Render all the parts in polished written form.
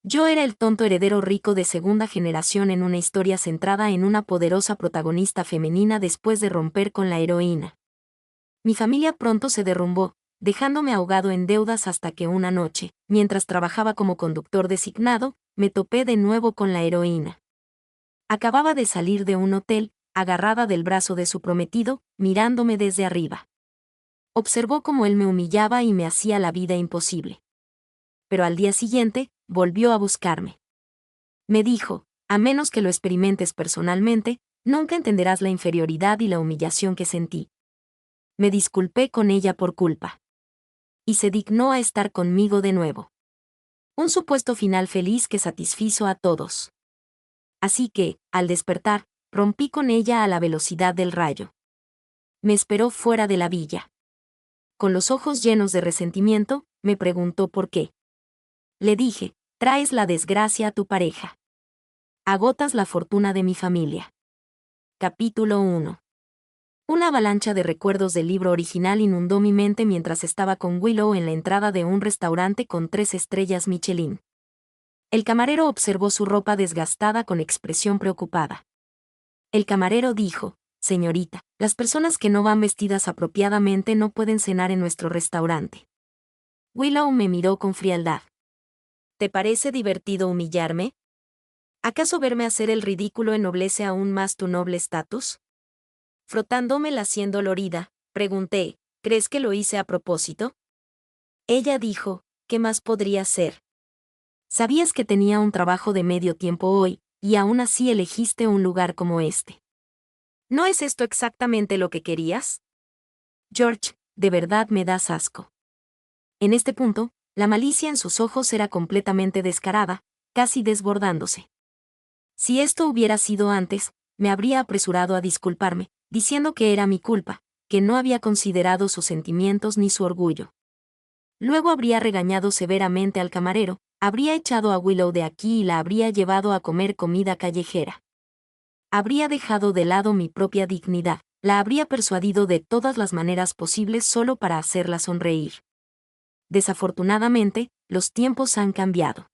Yo era el tonto heredero rico de segunda generación en una historia centrada en una poderosa protagonista femenina después de romper con la heroína. Mi familia pronto se derrumbó, dejándome ahogado en deudas hasta que una noche, mientras trabajaba como conductor designado, me topé de nuevo con la heroína. Acababa de salir de un hotel, agarrada del brazo de su prometido, mirándome desde arriba. Observó cómo él me humillaba y me hacía la vida imposible. Pero al día siguiente, volvió a buscarme. Me dijo, a menos que lo experimentes personalmente, nunca entenderás la inferioridad y la humillación que sentí. Me disculpé con ella por culpa. Y se dignó a estar conmigo de nuevo. Un supuesto final feliz que satisfizo a todos. Así que, al despertar, rompí con ella a la velocidad del rayo. Me esperó fuera de la villa. Con los ojos llenos de resentimiento, me preguntó por qué. Le dije, traes la desgracia a tu pareja. Agotas la fortuna de mi familia. Capítulo 1. Una avalancha de recuerdos del libro original inundó mi mente mientras estaba con Willow en la entrada de un restaurante con 3 estrellas Michelin. El camarero observó su ropa desgastada con expresión preocupada. El camarero dijo, señorita, las personas que no van vestidas apropiadamente no pueden cenar en nuestro restaurante. Willow me miró con frialdad. ¿Te parece divertido humillarme? ¿Acaso verme hacer el ridículo ennoblece aún más tu noble estatus? Frotándome la sien dolorida, pregunté, ¿crees que lo hice a propósito? Ella dijo, ¿qué más podría ser? Sabías que tenía un trabajo de medio tiempo hoy, y aún así elegiste un lugar como este. ¿No es esto exactamente lo que querías? George, de verdad me das asco. En este punto, la malicia en sus ojos era completamente descarada, casi desbordándose. Si esto hubiera sido antes, me habría apresurado a disculparme, diciendo que era mi culpa, que no había considerado sus sentimientos ni su orgullo. Luego habría regañado severamente al camarero, habría echado a Willow de aquí y la habría llevado a comer comida callejera. Habría dejado de lado mi propia dignidad, la habría persuadido de todas las maneras posibles solo para hacerla sonreír. Desafortunadamente, los tiempos han cambiado.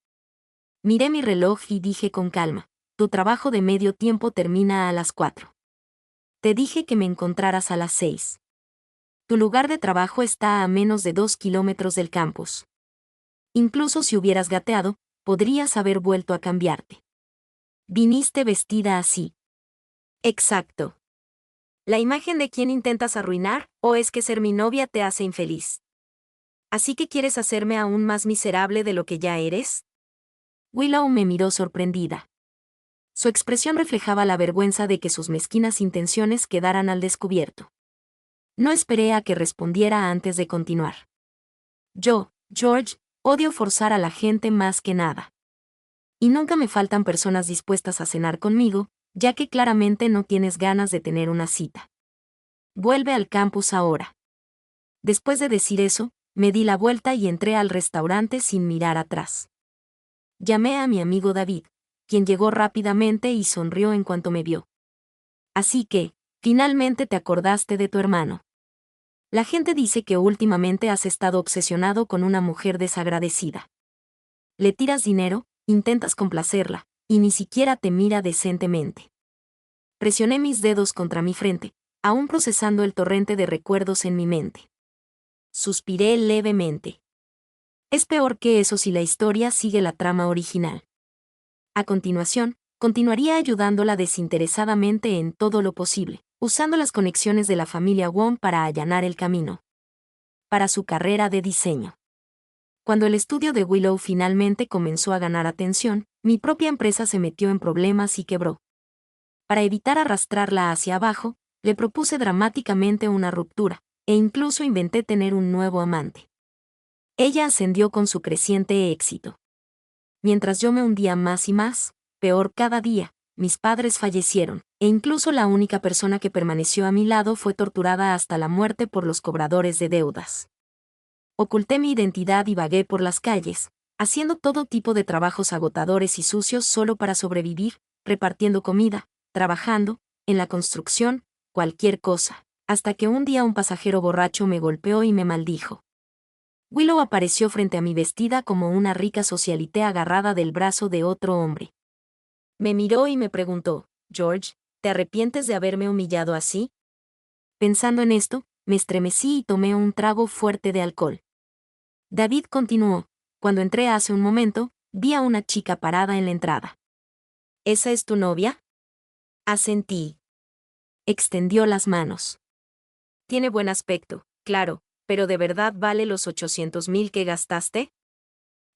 Miré mi reloj y dije con calma, tu trabajo de medio tiempo termina a las 4. Te dije que me encontraras a las 6. Tu lugar de trabajo está a menos de 2 kilómetros del campus. Incluso si hubieras gateado, podrías haber vuelto a cambiarte. Viniste vestida así. Exacto. ¿La imagen de quién intentas arruinar, o es que ser mi novia te hace infeliz? ¿Así que quieres hacerme aún más miserable de lo que ya eres? Willow me miró sorprendida. Su expresión reflejaba la vergüenza de que sus mezquinas intenciones quedaran al descubierto. No esperé a que respondiera antes de continuar. Yo, George, odio forzar a la gente más que nada. Y nunca me faltan personas dispuestas a cenar conmigo, ya que claramente no tienes ganas de tener una cita. Vuelve al campus ahora. Después de decir eso, me di la vuelta y entré al restaurante sin mirar atrás. Llamé a mi amigo David, quien llegó rápidamente y sonrió en cuanto me vio. Así que, finalmente te acordaste de tu hermano. La gente dice que últimamente has estado obsesionado con una mujer desagradecida. Le tiras dinero, intentas complacerla, y ni siquiera te mira decentemente. Presioné mis dedos contra mi frente, aún procesando el torrente de recuerdos en mi mente. Suspiré levemente. Es peor que eso si la historia sigue la trama original. A continuación, continuaría ayudándola desinteresadamente en todo lo posible, usando las conexiones de la familia Wong para allanar el camino para su carrera de diseño. Cuando el estudio de Willow finalmente comenzó a ganar atención, mi propia empresa se metió en problemas y quebró. Para evitar arrastrarla hacia abajo, le propuse dramáticamente una ruptura, e incluso inventé tener un nuevo amante. Ella ascendió con su creciente éxito. Mientras yo me hundía más y más, peor cada día, mis padres fallecieron, e incluso la única persona que permaneció a mi lado fue torturada hasta la muerte por los cobradores de deudas. Oculté mi identidad y vagué por las calles, haciendo todo tipo de trabajos agotadores y sucios solo para sobrevivir, repartiendo comida, trabajando, en la construcción, cualquier cosa, hasta que un día un pasajero borracho me golpeó y me maldijo. Willow apareció frente a mí vestida como una rica socialité agarrada del brazo de otro hombre. Me miró y me preguntó, George, ¿te arrepientes de haberme humillado así? Pensando en esto, me estremecí y tomé un trago fuerte de alcohol. David continuó, cuando entré hace un momento, vi a una chica parada en la entrada. ¿Esa es tu novia? Asentí. Extendió las manos. Tiene buen aspecto, claro, pero ¿de verdad vale los 800,000 que gastaste?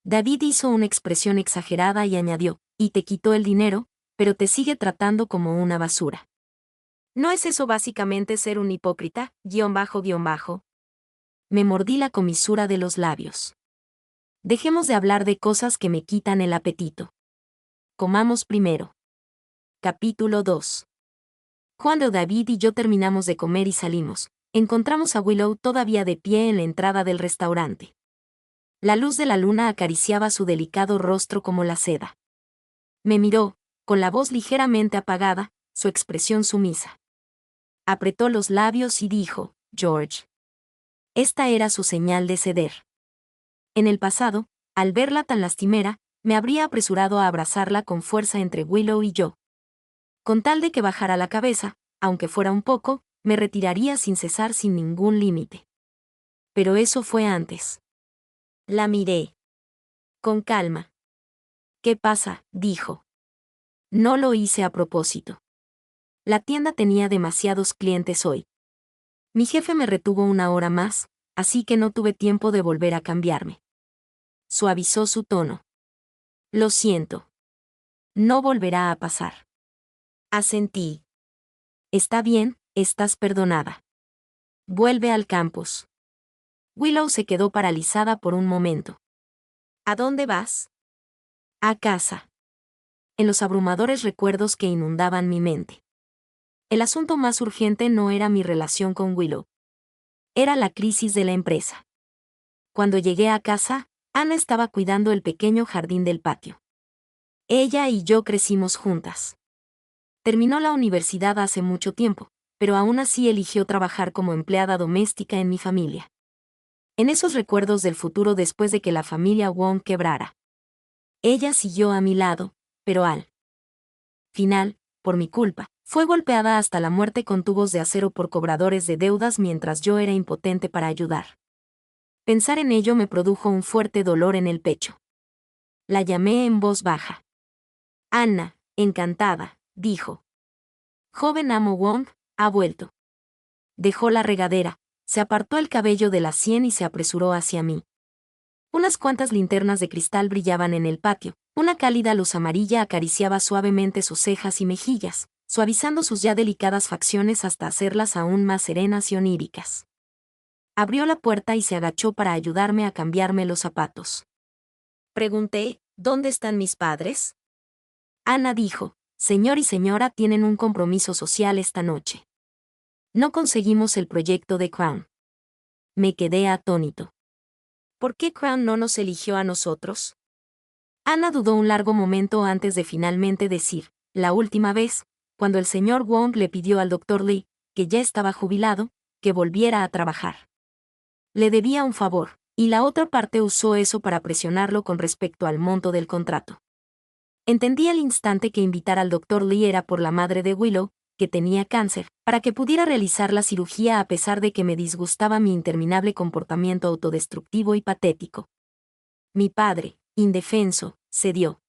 David hizo una expresión exagerada y añadió, y te quitó el dinero, pero te sigue tratando como una basura. ¿No es eso básicamente ser un hipócrita, guión bajo? Me mordí la comisura de los labios. Dejemos de hablar de cosas que me quitan el apetito. Comamos primero. Capítulo 2. Cuando David y yo terminamos de comer y salimos, encontramos a Willow todavía de pie en la entrada del restaurante. La luz de la luna acariciaba su delicado rostro como la seda. Me miró, con la voz ligeramente apagada, su expresión sumisa. Apretó los labios y dijo, George. Esta era su señal de ceder. En el pasado, al verla tan lastimera, me habría apresurado a abrazarla con fuerza entre Willow y yo. Con tal de que bajara la cabeza, aunque fuera un poco, me retiraría sin cesar sin ningún límite. Pero eso fue antes. La miré. Con calma. ¿Qué pasa?, dijo. No lo hice a propósito. La tienda tenía demasiados clientes hoy. Mi jefe me retuvo una hora más, así que no tuve tiempo de volver a cambiarme. Suavizó su tono. Lo siento. No volverá a pasar. Asentí. Está bien, estás perdonada. Vuelve al campus. Willow se quedó paralizada por un momento. ¿A dónde vas? A casa. En los abrumadores recuerdos que inundaban mi mente. El asunto más urgente no era mi relación con Willow. Era la crisis de la empresa. Cuando llegué a casa, Anna estaba cuidando el pequeño jardín del patio. Ella y yo crecimos juntas. Terminó la universidad hace mucho tiempo, pero aún así eligió trabajar como empleada doméstica en mi familia. En esos recuerdos del futuro después de que la familia Wong quebrara. Ella siguió a mi lado, pero al final, por mi culpa, fue golpeada hasta la muerte con tubos de acero por cobradores de deudas mientras yo era impotente para ayudar. Pensar en ello me produjo un fuerte dolor en el pecho. La llamé en voz baja. Anna, encantada, dijo. Joven amo Wong, ha vuelto. Dejó la regadera, se apartó el cabello de la sien y se apresuró hacia mí. Unas cuantas linternas de cristal brillaban en el patio, una cálida luz amarilla acariciaba suavemente sus cejas y mejillas, suavizando sus ya delicadas facciones hasta hacerlas aún más serenas y oníricas. Abrió la puerta y se agachó para ayudarme a cambiarme los zapatos. Pregunté, ¿dónde están mis padres? Anna dijo, señor y señora tienen un compromiso social esta noche. No conseguimos el proyecto de Crown. Me quedé atónito. ¿Por qué Crown no nos eligió a nosotros? Anna dudó un largo momento antes de finalmente decir, la última vez, cuando el señor Wong le pidió al Dr. Lee, que ya estaba jubilado, que volviera a trabajar. Le debía un favor, y la otra parte usó eso para presionarlo con respecto al monto del contrato. Entendí al instante que invitar al Dr. Lee era por la madre de Willow, que tenía cáncer, para que pudiera realizar la cirugía a pesar de que me disgustaba mi interminable comportamiento autodestructivo y patético. Mi padre, indefenso, cedió.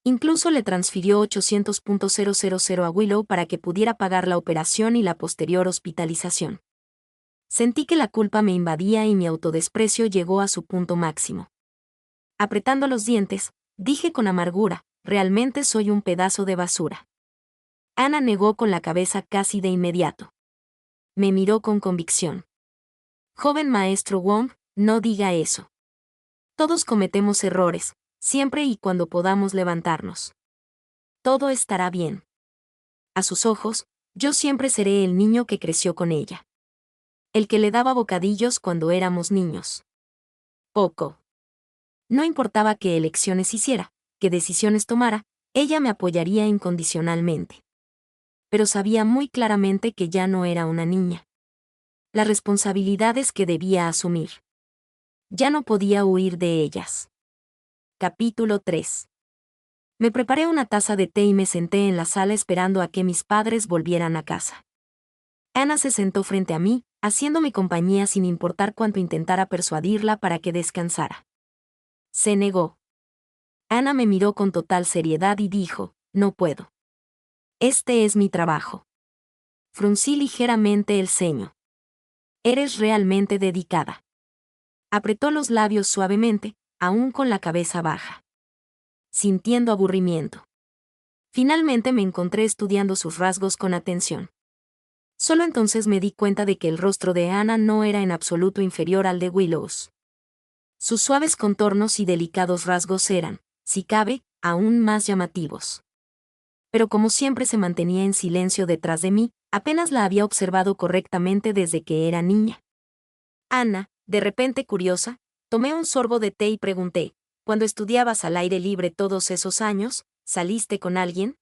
Incluso le transfirió 800,000 a Willow para que pudiera pagar la operación y la posterior hospitalización. Sentí que la culpa me invadía y mi autodesprecio llegó a su punto máximo. Apretando los dientes, dije con amargura, realmente soy un pedazo de basura. Anna negó con la cabeza casi de inmediato. Me miró con convicción. Joven maestro Wong, no diga eso. Todos cometemos errores, siempre y cuando podamos levantarnos. Todo estará bien. A sus ojos, yo siempre seré el niño que creció con ella. El que le daba bocadillos cuando éramos niños. Poco. No importaba qué elecciones hiciera, qué decisiones tomara, ella me apoyaría incondicionalmente. Pero sabía muy claramente que ya no era una niña. Las responsabilidades que debía asumir. Ya no podía huir de ellas. Capítulo 3. Me preparé una taza de té y me senté en la sala esperando a que mis padres volvieran a casa. Ana se sentó frente a mí, haciéndome compañía sin importar cuánto intentara persuadirla para que descansara. Se negó. Ana me miró con total seriedad y dijo, no puedo. Este es mi trabajo. Fruncí ligeramente el ceño. Eres realmente dedicada. Apretó los labios suavemente, aún con la cabeza baja. Sintiendo aburrimiento. Finalmente me encontré estudiando sus rasgos con atención. Solo entonces me di cuenta de que el rostro de Ana no era en absoluto inferior al de Willow's. Sus suaves contornos y delicados rasgos eran, si cabe, aún más llamativos. Pero como siempre se mantenía en silencio detrás de mí, apenas la había observado correctamente desde que era niña. Ana, de repente curiosa, tomé un sorbo de té y pregunté, ¿cuando estudiabas al aire libre todos esos años, saliste con alguien?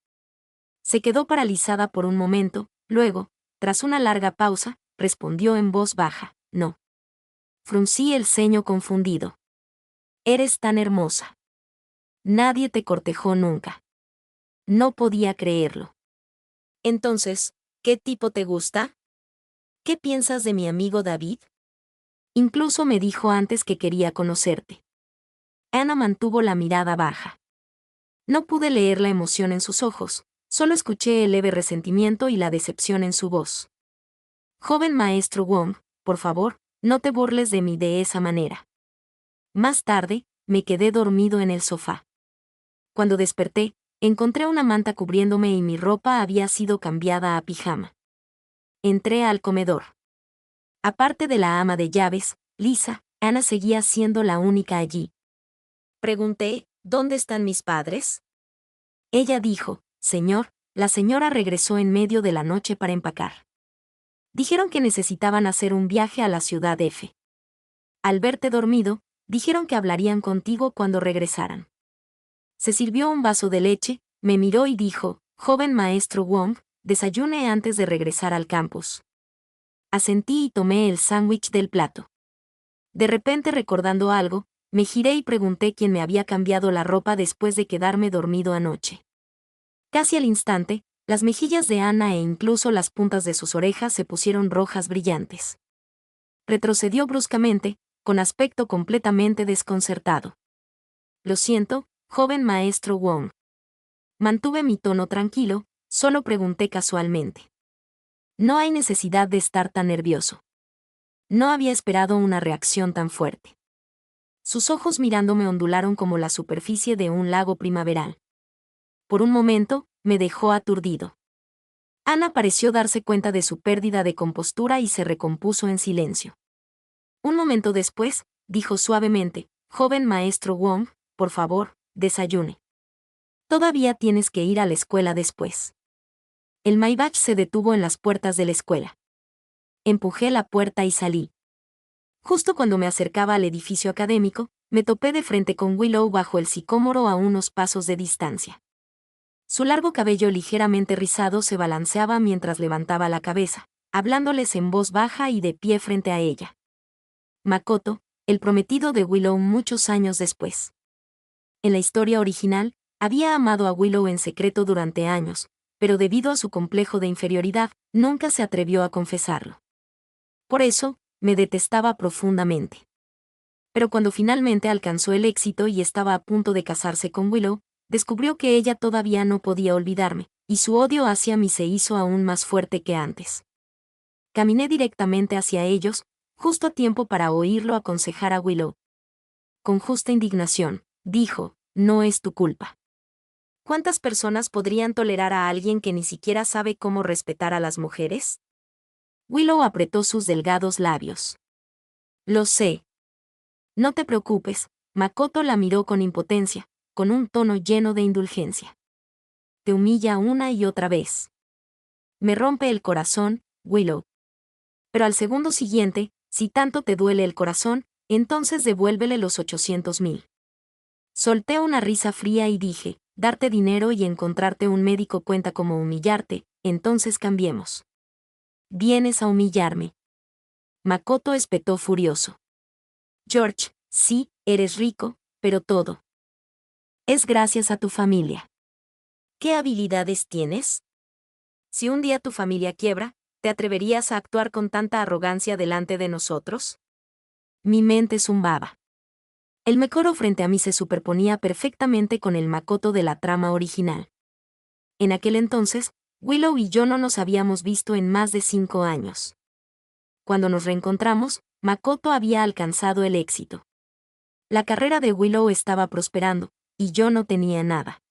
Se quedó paralizada por un momento, luego, tras una larga pausa, respondió en voz baja, no. Fruncí el ceño confundido. Eres tan hermosa. Nadie te cortejó nunca. No podía creerlo. Entonces, ¿qué tipo te gusta? ¿Qué piensas de mi amigo David? Incluso me dijo antes que quería conocerte. Ana mantuvo la mirada baja. No pude leer la emoción en sus ojos, solo escuché el leve resentimiento y la decepción en su voz. Joven maestro Wong, por favor, no te burles de mí de esa manera. Más tarde, me quedé dormido en el sofá. Cuando desperté, encontré una manta cubriéndome y mi ropa había sido cambiada a pijama. Entré al comedor. Aparte de la ama de llaves, Lisa, Ana seguía siendo la única allí. Pregunté, ¿dónde están mis padres? Ella dijo, señor, la señora regresó en medio de la noche para empacar. Dijeron que necesitaban hacer un viaje a la ciudad F. Al verte dormido, dijeron que hablarían contigo cuando regresaran. Se sirvió un vaso de leche, me miró y dijo, joven maestro Wong, desayune antes de regresar al campus. Asentí y tomé el sándwich del plato. De repente recordando algo, me giré y pregunté quién me había cambiado la ropa después de quedarme dormido anoche. Casi al instante, las mejillas de Ana e incluso las puntas de sus orejas se pusieron rojas brillantes. Retrocedió bruscamente, con aspecto completamente desconcertado. Lo siento, joven maestro Wong. Mantuve mi tono tranquilo, solo pregunté casualmente. No hay necesidad de estar tan nervioso. No había esperado una reacción tan fuerte. Sus ojos mirándome ondularon como la superficie de un lago primaveral. Por un momento, me dejó aturdido. Ana pareció darse cuenta de su pérdida de compostura y se recompuso en silencio. Un momento después, dijo suavemente, joven maestro Wong, por favor, desayune. Todavía tienes que ir a la escuela después. El Maybach se detuvo en las puertas de la escuela. Empujé la puerta y salí. Justo cuando me acercaba al edificio académico, me topé de frente con Willow bajo el sicómoro a unos pasos de distancia. Su largo cabello ligeramente rizado se balanceaba mientras levantaba la cabeza, hablándoles en voz baja y de pie frente a ella. Makoto, el prometido de Willow muchos años después. En la historia original, había amado a Willow en secreto durante años, pero debido a su complejo de inferioridad, nunca se atrevió a confesarlo. Por eso, me detestaba profundamente. Pero cuando finalmente alcanzó el éxito y estaba a punto de casarse con Willow, descubrió que ella todavía no podía olvidarme, y su odio hacia mí se hizo aún más fuerte que antes. Caminé directamente hacia ellos, justo a tiempo para oírlo aconsejar a Willow. Con justa indignación, dijo, no es tu culpa. ¿Cuántas personas podrían tolerar a alguien que ni siquiera sabe cómo respetar a las mujeres? Willow apretó sus delgados labios. Lo sé. No te preocupes, Makoto la miró con impotencia, con un tono lleno de indulgencia. Te humilla una y otra vez. Me rompe el corazón, Willow. Pero al segundo siguiente, si tanto te duele el corazón, entonces devuélvele los 800,000. Solté una risa fría y dije, darte dinero y encontrarte un médico cuenta como humillarte, entonces cambiemos. Vienes a humillarme. Makoto espetó furioso. George, Sí, eres rico, pero todo es gracias a tu familia. ¿Qué habilidades tienes? Si un día tu familia quiebra, ¿te atreverías a actuar con tanta arrogancia delante de nosotros? Mi mente zumbaba. El Mekoro frente a mí se superponía perfectamente con el Makoto de la trama original. En aquel entonces, Willow y yo no nos habíamos visto en más de 5 años. Cuando nos reencontramos, Makoto había alcanzado el éxito. La carrera de Willow estaba prosperando, y yo no tenía nada.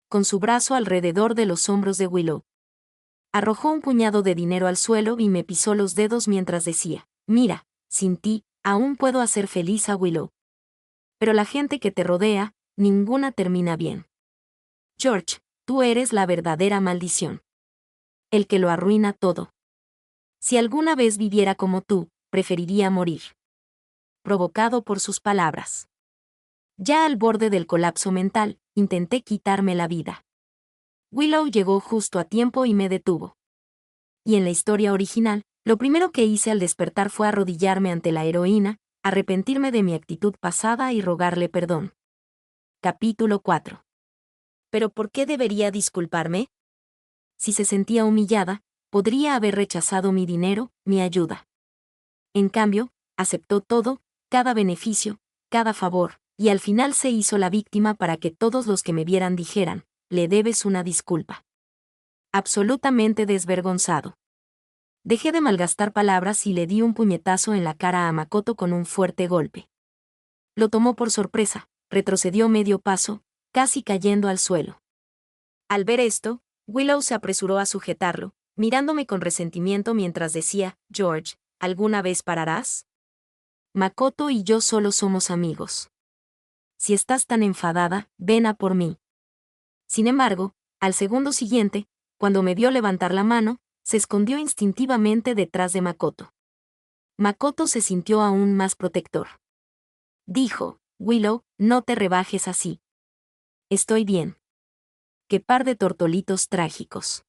Con su brazo alrededor de los hombros de Willow, arrojó un puñado de dinero al suelo y me pisó los dedos mientras decía, mira, sin ti, aún puedo hacer feliz a Willow. Pero la gente que te rodea, ninguna termina bien. George, tú eres la verdadera maldición. El que lo arruina todo. Si alguna vez viviera como tú, preferiría morir. Provocado por sus palabras. Ya al borde del colapso mental, intenté quitarme la vida. Willow llegó justo a tiempo y me detuvo. Y en la historia original, lo primero que hice al despertar fue arrodillarme ante la heroína, arrepentirme de mi actitud pasada y rogarle perdón. Capítulo 4. ¿Pero por qué debería disculparme? Si se sentía humillada, podría haber rechazado mi dinero, mi ayuda. En cambio, aceptó todo, cada beneficio, cada favor, y al final se hizo la víctima para que todos los que me vieran dijeran, le debes una disculpa. Absolutamente desvergonzado. Dejé de malgastar palabras y le di un puñetazo en la cara a Makoto con un fuerte golpe. Lo tomó por sorpresa, retrocedió medio paso, casi cayendo al suelo. Al ver esto, Willow se apresuró a sujetarlo, mirándome con resentimiento mientras decía, George, ¿alguna vez pararás? Makoto y yo solo somos amigos. Si estás tan enfadada, ven a por mí. Sin embargo, al segundo siguiente, cuando me vio levantar la mano, se escondió instintivamente detrás de Makoto. Makoto se sintió aún más protector. Dijo, Willow, no te rebajes así. Estoy bien. Qué par de tortolitos trágicos.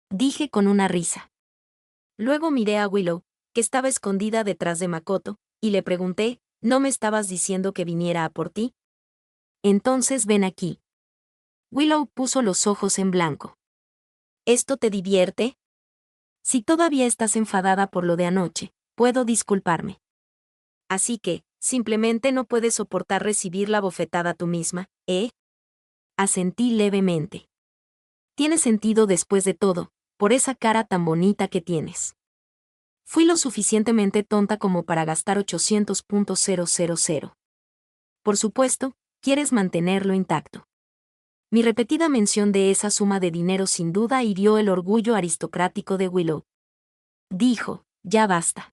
Dije con una risa. Luego miré a Willow, que estaba escondida detrás de Makoto, y le pregunté, ¿no me estabas diciendo que viniera a por ti? Entonces ven aquí. Willow puso los ojos en blanco. ¿Esto te divierte? Si todavía estás enfadada por lo de anoche, puedo disculparme. Así que, simplemente no puedes soportar recibir la bofetada tú misma, ¿eh? Asentí levemente. Tiene sentido después de todo, por esa cara tan bonita que tienes. Fui lo suficientemente tonta como para gastar 800.000. Por supuesto, quieres mantenerlo intacto. Mi repetida mención de esa suma de dinero sin duda hirió el orgullo aristocrático de Willow. Dijo, ya basta.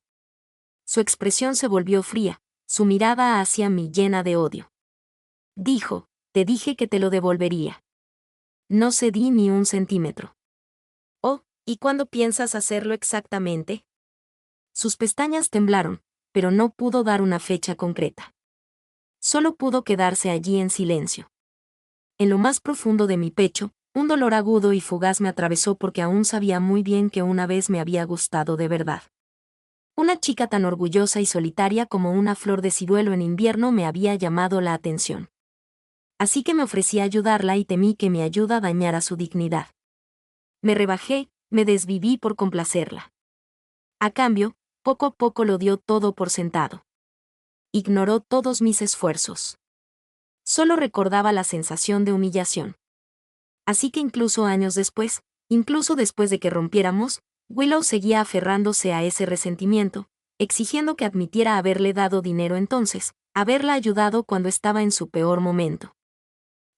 Su expresión se volvió fría, su mirada hacia mí llena de odio. Dijo, te dije que te lo devolvería. No cedí ni un centímetro. Oh, ¿y cuándo piensas hacerlo exactamente? Sus pestañas temblaron, pero no pudo dar una fecha concreta. Solo pudo quedarse allí en silencio. En lo más profundo de mi pecho, un dolor agudo y fugaz me atravesó porque aún sabía muy bien que una vez me había gustado de verdad. Una chica tan orgullosa y solitaria como una flor de ciruelo en invierno me había llamado la atención. Así que me ofrecí a ayudarla y temí que mi ayuda dañara su dignidad. Me rebajé, me desviví por complacerla. A cambio, poco a poco lo dio todo por sentado. Ignoró todos mis esfuerzos. Solo recordaba la sensación de humillación. Así que incluso años después, incluso después de que rompiéramos, Willow seguía aferrándose a ese resentimiento, exigiendo que admitiera haberle dado dinero entonces, haberla ayudado cuando estaba en su peor momento.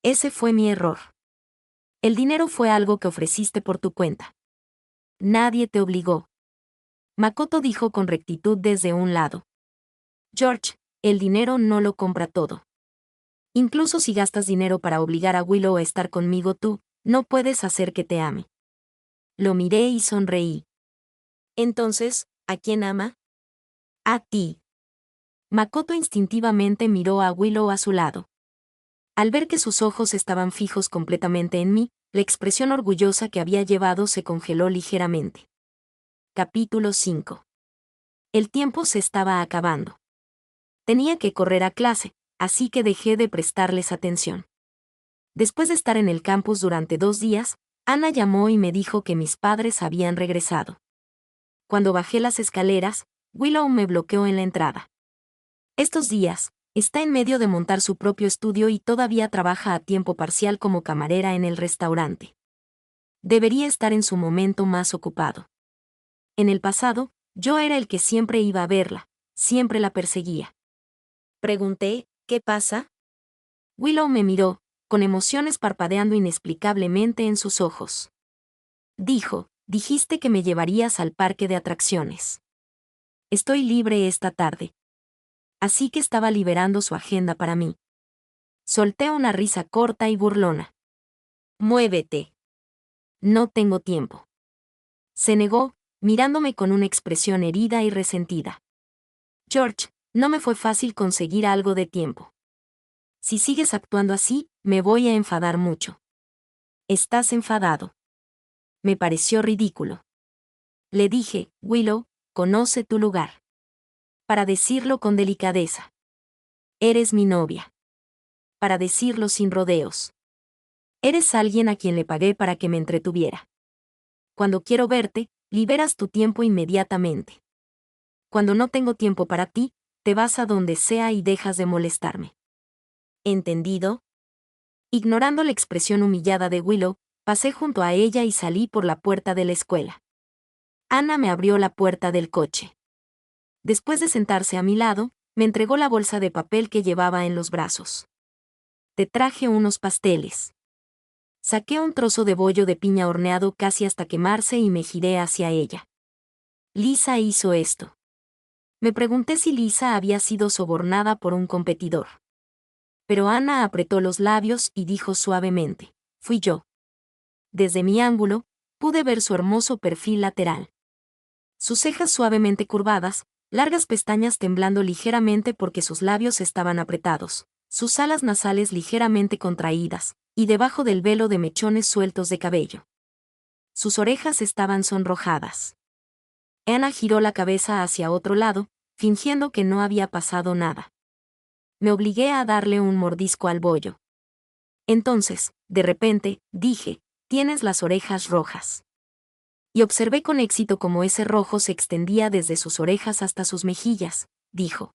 Ese fue mi error. El dinero fue algo que ofreciste por tu cuenta. Nadie te obligó. Makoto dijo con rectitud desde un lado. George, el dinero no lo compra todo. Incluso si gastas dinero para obligar a Willow a estar conmigo tú, no puedes hacer que te ame. Lo miré y sonreí. Entonces, ¿a quién ama? A ti. Makoto instintivamente miró a Willow a su lado. Al ver que sus ojos estaban fijos completamente en mí, la expresión orgullosa que había llevado se congeló ligeramente. Capítulo 5. El tiempo se estaba acabando. Tenía que correr a clase, así que dejé de prestarles atención. Después de estar en el campus durante 2 días, Ana llamó y me dijo que mis padres habían regresado. Cuando bajé las escaleras, Willow me bloqueó en la entrada. Estos días, está en medio de montar su propio estudio y todavía trabaja a tiempo parcial como camarera en el restaurante. Debería estar en su momento más ocupado. En el pasado, yo era el que siempre iba a verla, siempre la perseguía. Pregunté, ¿qué pasa? Willow me miró, con emociones parpadeando inexplicablemente en sus ojos. Dijo, dijiste que me llevarías al parque de atracciones. Estoy libre esta tarde. Así que estaba liberando su agenda para mí. Solté una risa corta y burlona. Muévete. No tengo tiempo. Se negó, mirándome con una expresión herida y resentida. George, no me fue fácil conseguir algo de tiempo. Si sigues actuando así, me voy a enfadar mucho. Estás enfadado. Me pareció ridículo. Le dije, Willow, conoce tu lugar. Para decirlo con delicadeza. Eres mi novia. Para decirlo sin rodeos. Eres alguien a quien le pagué para que me entretuviera. Cuando quiero verte, liberas tu tiempo inmediatamente. Cuando no tengo tiempo para ti, te vas a donde sea y dejas de molestarme. ¿Entendido? Ignorando la expresión humillada de Willow, pasé junto a ella y salí por la puerta de la escuela. Ana me abrió la puerta del coche. Después de sentarse a mi lado, me entregó la bolsa de papel que llevaba en los brazos. Te traje unos pasteles. Saqué un trozo de bollo de piña horneado casi hasta quemarse y me giré hacia ella. Lisa hizo esto. Me pregunté si Lisa había sido sobornada por un competidor. Pero Ana apretó los labios y dijo suavemente, fui yo. Desde mi ángulo, pude ver su hermoso perfil lateral. Sus cejas suavemente curvadas, largas pestañas temblando ligeramente porque sus labios estaban apretados, sus alas nasales ligeramente contraídas, y debajo del velo de mechones sueltos de cabello. Sus orejas estaban sonrojadas. Ana giró la cabeza hacia otro lado, fingiendo que no había pasado nada. Me obligué a darle un mordisco al bollo. Entonces, de repente, dije, tienes las orejas rojas. Y observé con éxito cómo ese rojo se extendía desde sus orejas hasta sus mejillas, dijo.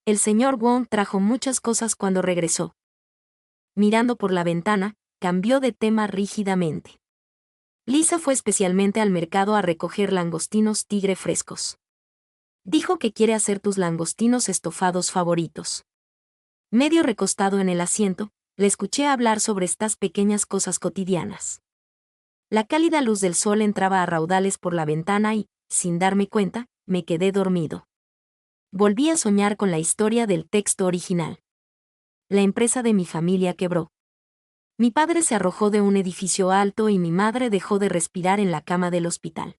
El señor Wong trajo muchas cosas cuando regresó. Mirando por la ventana, cambió de tema rígidamente. Lisa fue especialmente al mercado a recoger langostinos tigre frescos. Dijo que quiere hacer tus langostinos estofados favoritos. Medio recostado en el asiento, le escuché hablar sobre estas pequeñas cosas cotidianas. La cálida luz del sol entraba a raudales por la ventana y, sin darme cuenta, me quedé dormido. Volví a soñar con la historia del texto original. La empresa de mi familia quebró. Mi padre se arrojó de un edificio alto y mi madre dejó de respirar en la cama del hospital.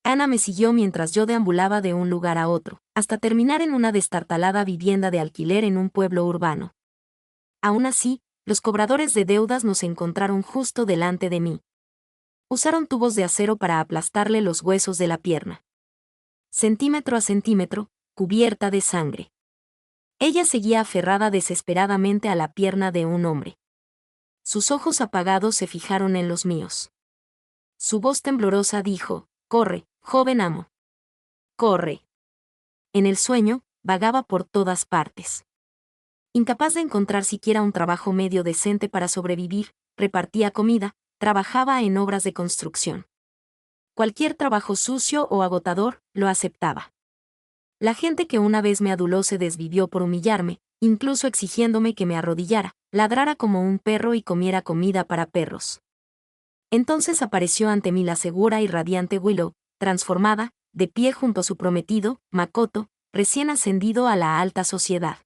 Ana me siguió mientras yo deambulaba de un lugar a otro, hasta terminar en una destartalada vivienda de alquiler en un pueblo urbano. Aún así, los cobradores de deudas nos encontraron justo delante de mí. Usaron tubos de acero para aplastarle los huesos de la pierna. Centímetro a centímetro, cubierta de sangre. Ella seguía aferrada desesperadamente a la pierna de un hombre. Sus ojos apagados se fijaron en los míos. Su voz temblorosa dijo, corre, joven amo. Corre. En el sueño, vagaba por todas partes. Incapaz de encontrar siquiera un trabajo medio decente para sobrevivir, repartía comida, trabajaba en obras de construcción. Cualquier trabajo sucio o agotador, lo aceptaba. La gente que una vez me aduló se desvivió por humillarme, incluso exigiéndome que me arrodillara, ladrara como un perro y comiera comida para perros. Entonces apareció ante mí la segura y radiante Willow, transformada, de pie junto a su prometido, Makoto, recién ascendido a la alta sociedad.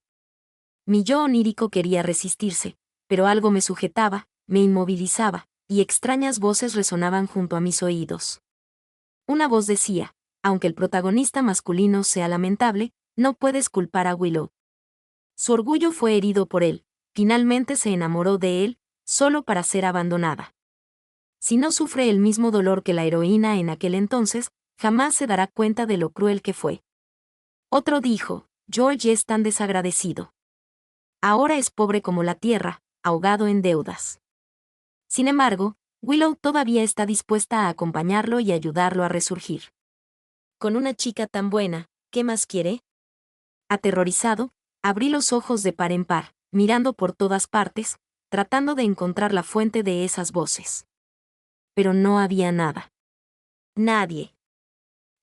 Mi yo onírico quería resistirse, pero algo me sujetaba, me inmovilizaba, y extrañas voces resonaban junto a mis oídos. Una voz decía, aunque el protagonista masculino sea lamentable, no puedes culpar a Willow. Su orgullo fue herido por él, finalmente se enamoró de él, solo para ser abandonada. Si no sufre el mismo dolor que la heroína en aquel entonces, jamás se dará cuenta de lo cruel que fue. Otro dijo, George es tan desagradecido. Ahora es pobre como la tierra, ahogado en deudas. Sin embargo, Willow todavía está dispuesta a acompañarlo y ayudarlo a resurgir. Con una chica tan buena, ¿qué más quiere? Aterrorizado, abrí los ojos de par en par, mirando por todas partes, tratando de encontrar la fuente de esas voces. Pero no había nada. Nadie.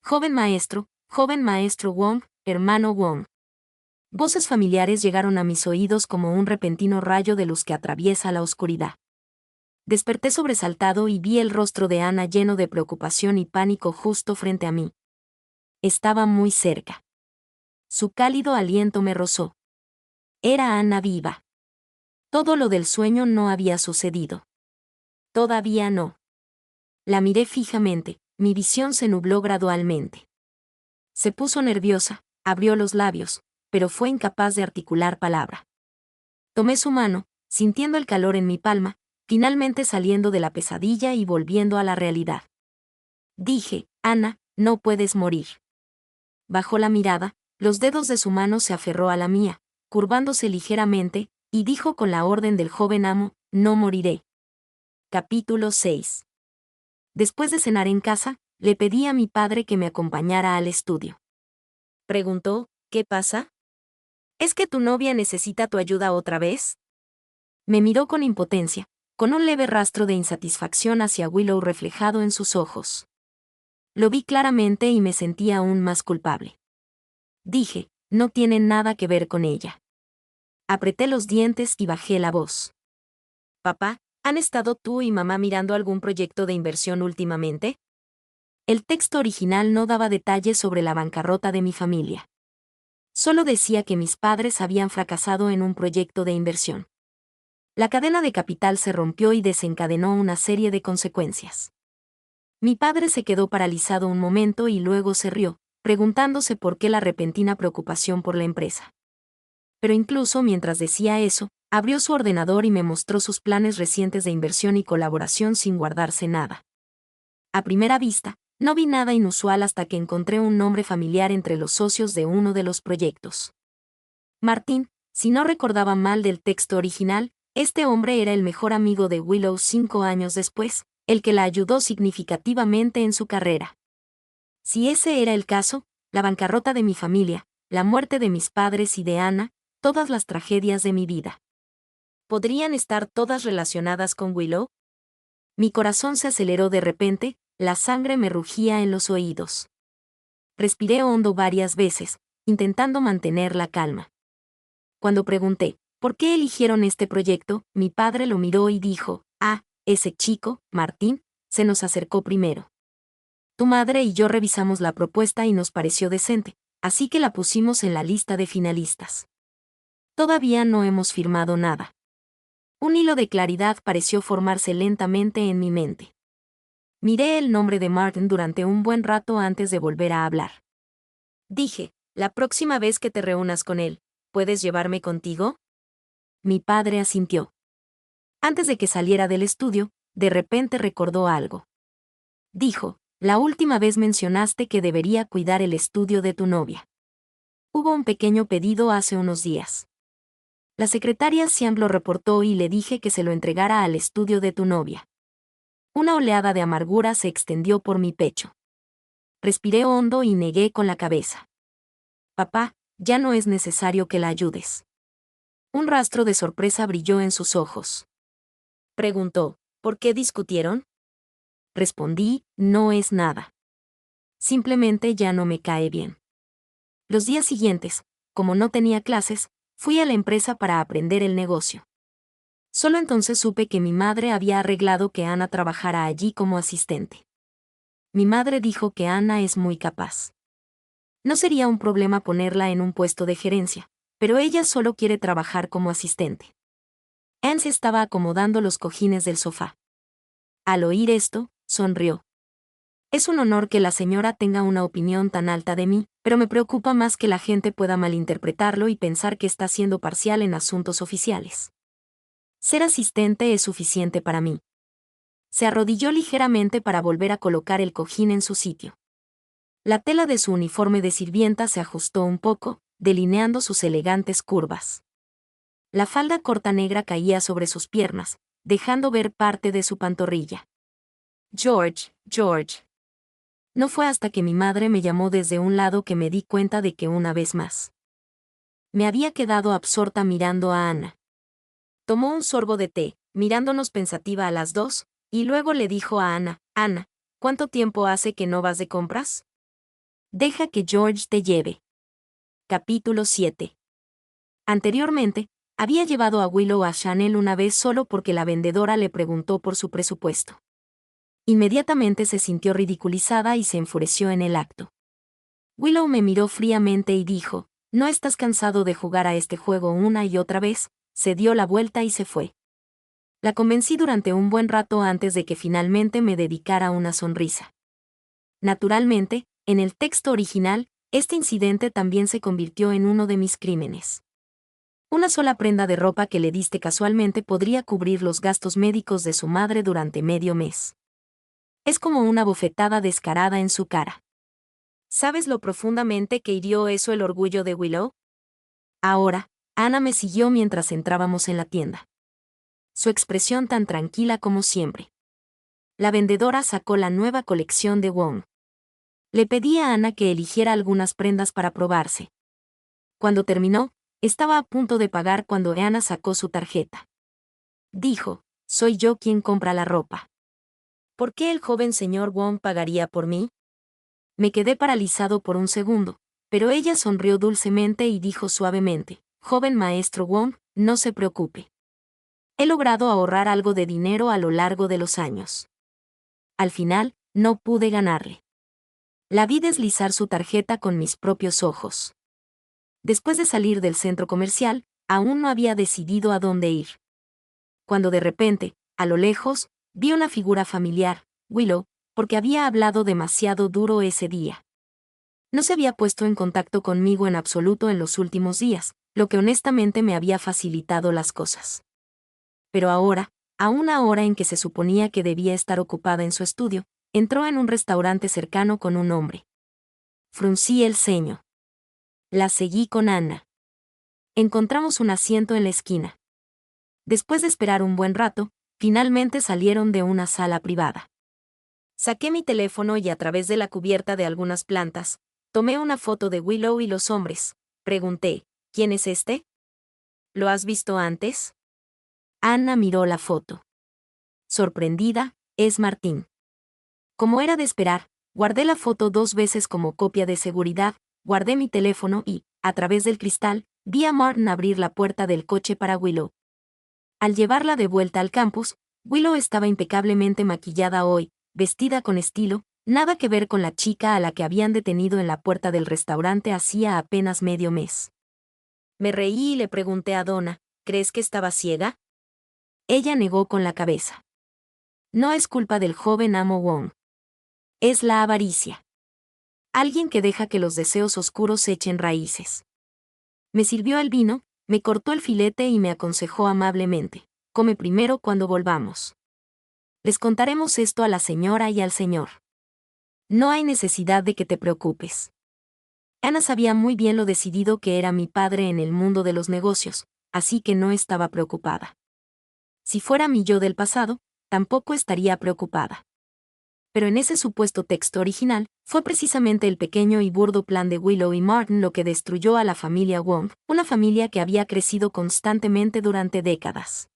Joven maestro Wong, hermano Wong. Voces familiares llegaron a mis oídos como un repentino rayo de luz que atraviesa la oscuridad. Desperté sobresaltado y vi el rostro de Ana lleno de preocupación y pánico justo frente a mí. Estaba muy cerca. Su cálido aliento me rozó. Era Ana viva. Todo lo del sueño no había sucedido. Todavía no. La miré fijamente, mi visión se nubló gradualmente. Se puso nerviosa, abrió los labios, pero fue incapaz de articular palabra. Tomé su mano, sintiendo el calor en mi palma, finalmente saliendo de la pesadilla y volviendo a la realidad. Dije, Ana, no puedes morir. Bajó la mirada, los dedos de su mano se aferró a la mía, curvándose ligeramente, y dijo con la orden del joven amo, no moriré. Capítulo 6. Después de cenar en casa, le pedí a mi padre que me acompañara al estudio. Preguntó, ¿qué pasa? ¿Es que tu novia necesita tu ayuda otra vez? Me miró con impotencia, con un leve rastro de insatisfacción hacia Willow reflejado en sus ojos. Lo vi claramente y me sentí aún más culpable. Dije, no tiene nada que ver con ella. Apreté los dientes y bajé la voz. Papá, ¿han estado tú y mamá mirando algún proyecto de inversión últimamente? El texto original no daba detalles sobre la bancarrota de mi familia. Solo decía que mis padres habían fracasado en un proyecto de inversión. La cadena de capital se rompió y desencadenó una serie de consecuencias. Mi padre se quedó paralizado un momento y luego se rió, preguntándose por qué la repentina preocupación por la empresa. Pero incluso mientras decía eso, abrió su ordenador y me mostró sus planes recientes de inversión y colaboración sin guardarse nada. A primera vista, no vi nada inusual hasta que encontré un nombre familiar entre los socios de uno de los proyectos. Martín, si no recordaba mal del texto original, este hombre era el mejor amigo de Willow 5 años después, el que la ayudó significativamente en su carrera. Si ese era el caso, la bancarrota de mi familia, la muerte de mis padres y de Ana, todas las tragedias de mi vida. ¿Podrían estar todas relacionadas con Willow? Mi corazón se aceleró de repente, la sangre me rugía en los oídos. Respiré hondo varias veces, intentando mantener la calma. Cuando pregunté, ¿por qué eligieron este proyecto?, mi padre lo miró y dijo, ese chico, Martín, se nos acercó primero. Tu madre y yo revisamos la propuesta y nos pareció decente, así que la pusimos en la lista de finalistas. Todavía no hemos firmado nada. Un hilo de claridad pareció formarse lentamente en mi mente. Miré el nombre de Martin durante un buen rato antes de volver a hablar. Dije, la próxima vez que te reúnas con él, ¿puedes llevarme contigo? Mi padre asintió. Antes de que saliera del estudio, de repente recordó algo. Dijo, la última vez mencionaste que debería cuidar el estudio de tu novia. Hubo un pequeño pedido hace unos días. La secretaria Siam lo reportó y le dije que se lo entregara al estudio de tu novia. Una oleada de amargura se extendió por mi pecho. Respiré hondo y negué con la cabeza. Papá, ya no es necesario que la ayudes. Un rastro de sorpresa brilló en sus ojos. Preguntó, ¿por qué discutieron? Respondí, no es nada. Simplemente ya no me cae bien. Los días siguientes, como no tenía clases, fui a la empresa para aprender el negocio. Solo entonces supe que mi madre había arreglado que Ana trabajara allí como asistente. Mi madre dijo que Ana es muy capaz. No sería un problema ponerla en un puesto de gerencia, pero ella solo quiere trabajar como asistente. Anne se estaba acomodando los cojines del sofá. Al oír esto, sonrió. Es un honor que la señora tenga una opinión tan alta de mí, pero me preocupa más que la gente pueda malinterpretarlo y pensar que está siendo parcial en asuntos oficiales. Ser asistente es suficiente para mí. Se arrodilló ligeramente para volver a colocar el cojín en su sitio. La tela de su uniforme de sirvienta se ajustó un poco, delineando sus elegantes curvas. La falda corta negra caía sobre sus piernas, dejando ver parte de su pantorrilla. George, George. No fue hasta que mi madre me llamó desde un lado que me di cuenta de que una vez más me había quedado absorta mirando a Ana. Tomó un sorbo de té, mirándonos pensativa a las dos, y luego le dijo a Ana, Ana, ¿cuánto tiempo hace que no vas de compras? Deja que George te lleve. Capítulo 7. Anteriormente, había llevado a Willow a Chanel una vez solo porque la vendedora le preguntó por su presupuesto. Inmediatamente se sintió ridiculizada y se enfureció en el acto. Willow me miró fríamente y dijo, ¿no estás cansado de jugar a este juego una y otra vez? Se dio la vuelta y se fue. La convencí durante un buen rato antes de que finalmente me dedicara una sonrisa. Naturalmente, en el texto original, este incidente también se convirtió en uno de mis crímenes. Una sola prenda de ropa que le diste casualmente podría cubrir los gastos médicos de su madre durante medio mes. Es como una bofetada descarada en su cara. ¿Sabes lo profundamente que hirió eso el orgullo de Willow? Ahora, Ana me siguió mientras entrábamos en la tienda. Su expresión tan tranquila como siempre. La vendedora sacó la nueva colección de Wong. Le pedí a Ana que eligiera algunas prendas para probarse. Cuando terminó, estaba a punto de pagar cuando Ana sacó su tarjeta. Dijo, soy yo quien compra la ropa. ¿Por qué el joven señor Wong pagaría por mí? Me quedé paralizado por un segundo, pero ella sonrió dulcemente y dijo suavemente, joven maestro Wong, no se preocupe. He logrado ahorrar algo de dinero a lo largo de los años. Al final, no pude ganarle. La vi deslizar su tarjeta con mis propios ojos. Después de salir del centro comercial, aún no había decidido a dónde ir. Cuando de repente, a lo lejos, vi una figura familiar, Willow, porque había hablado demasiado duro ese día. No se había puesto en contacto conmigo en absoluto en los últimos días, lo que honestamente me había facilitado las cosas. Pero ahora, a una hora en que se suponía que debía estar ocupada en su estudio, entró en un restaurante cercano con un hombre. Fruncí el ceño. La seguí con Ana. Encontramos un asiento en la esquina. Después de esperar un buen rato, finalmente salieron de una sala privada. Saqué mi teléfono y a través de la cubierta de algunas plantas, tomé una foto de Willow y los hombres. Pregunté, ¿quién es este? ¿Lo has visto antes? Ana miró la foto. Sorprendida, es Martín. Como era de esperar, guardé la foto 2 veces como copia de seguridad, guardé mi teléfono y, a través del cristal, vi a Martin abrir la puerta del coche para Willow. Al llevarla de vuelta al campus, Willow estaba impecablemente maquillada hoy, vestida con estilo, nada que ver con la chica a la que habían detenido en la puerta del restaurante hacía apenas medio mes. Me reí y le pregunté a Donna, ¿crees que estaba ciega? Ella negó con la cabeza. No es culpa del joven amo Wong. Es la avaricia. Alguien que deja que los deseos oscuros echen raíces. Me sirvió el vino, me cortó el filete y me aconsejó amablemente, come primero cuando volvamos. Les contaremos esto a la señora y al señor. No hay necesidad de que te preocupes. Ana sabía muy bien lo decidido que era mi padre en el mundo de los negocios, así que no estaba preocupada. Si fuera mi yo del pasado, tampoco estaría preocupada. Pero en ese supuesto texto original, fue precisamente el pequeño y burdo plan de Willow y Martin lo que destruyó a la familia Wong, una familia que había crecido constantemente durante décadas.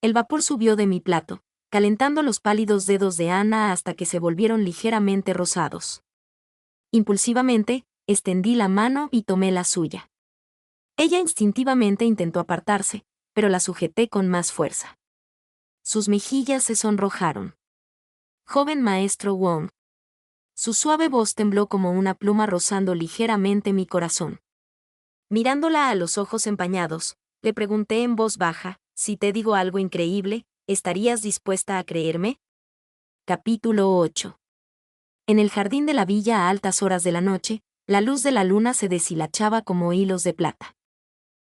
El vapor subió de mi plato, calentando los pálidos dedos de Ana hasta que se volvieron ligeramente rosados. Impulsivamente, extendí la mano y tomé la suya. Ella instintivamente intentó apartarse, pero la sujeté con más fuerza. Sus mejillas se sonrojaron. Joven maestro Wong. Su suave voz tembló como una pluma rozando ligeramente mi corazón. Mirándola a los ojos empañados, le pregunté en voz baja, si te digo algo increíble, ¿estarías dispuesta a creerme? Capítulo 8. En el jardín de la villa a altas horas de la noche, la luz de la luna se deshilachaba como hilos de plata.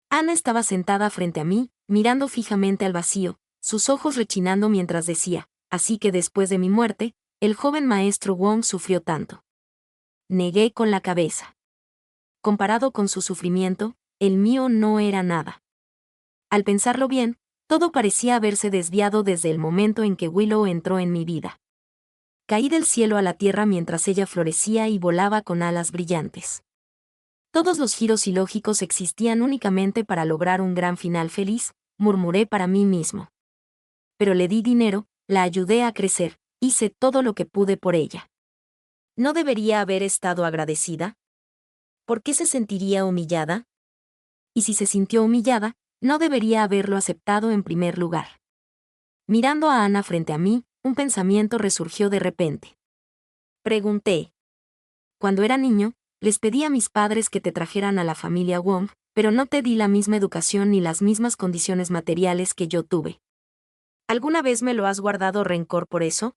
Ana estaba sentada frente a mí, mirando fijamente al vacío, sus ojos rechinando mientras decía, así que después de mi muerte, el joven maestro Wong sufrió tanto. Negué con la cabeza. comparado con su sufrimiento, el mío no era nada. Al pensarlo bien, todo parecía haberse desviado desde el momento en que Willow entró en mi vida. Caí del cielo a la tierra mientras ella florecía y volaba con alas brillantes. Todos los giros ilógicos existían únicamente para lograr un gran final feliz, murmuré para mí mismo. Pero le di dinero, la ayudé a crecer, hice todo lo que pude por ella. ¿No debería haber estado agradecida? ¿Por qué se sentiría humillada? Y si se sintió humillada, no debería haberlo aceptado en primer lugar. Mirando a Ana frente a mí, un pensamiento resurgió de repente. Pregunté. Cuando era niño, les pedí a mis padres que te trajeran a la familia Wong, pero no te di la misma educación ni las mismas condiciones materiales que yo tuve. ¿Alguna vez me lo has guardado rencor por eso?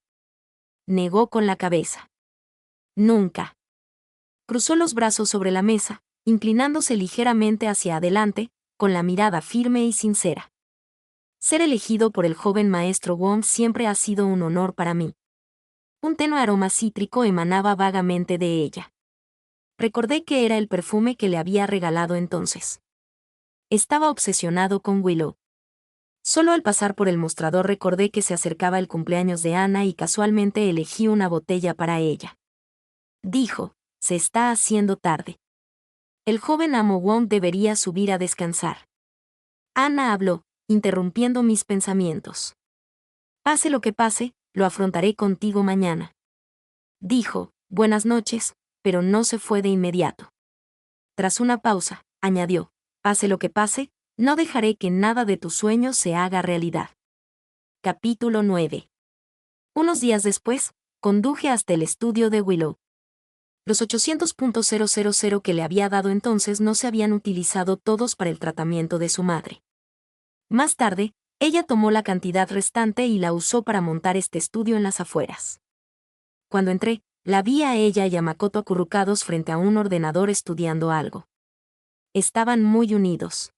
Negó con la cabeza. Nunca. Cruzó los brazos sobre la mesa, inclinándose ligeramente hacia adelante, con la mirada firme y sincera. Ser elegido por el joven maestro Wong siempre ha sido un honor para mí. Un tenue aroma cítrico emanaba vagamente de ella. Recordé que era el perfume que le había regalado entonces. Estaba obsesionado con Willow. Solo al pasar por el mostrador recordé que se acercaba el cumpleaños de Ana y casualmente elegí una botella para ella. Dijo, se está haciendo tarde. El joven amo Wong debería subir a descansar. Ana habló, interrumpiendo mis pensamientos. Pase lo que pase, lo afrontaré contigo mañana. Dijo, buenas noches, pero no se fue de inmediato. Tras una pausa, añadió, pase lo que pase, no dejaré que nada de tus sueños se haga realidad. Capítulo 9. Unos días después, conduje hasta el estudio de Willow. Los 800.000 que le había dado entonces no se habían utilizado todos para el tratamiento de su madre. Más tarde, ella tomó la cantidad restante y la usó para montar este estudio en las afueras. Cuando entré, la vi a ella y a Makoto acurrucados frente a un ordenador estudiando algo. Estaban muy unidos.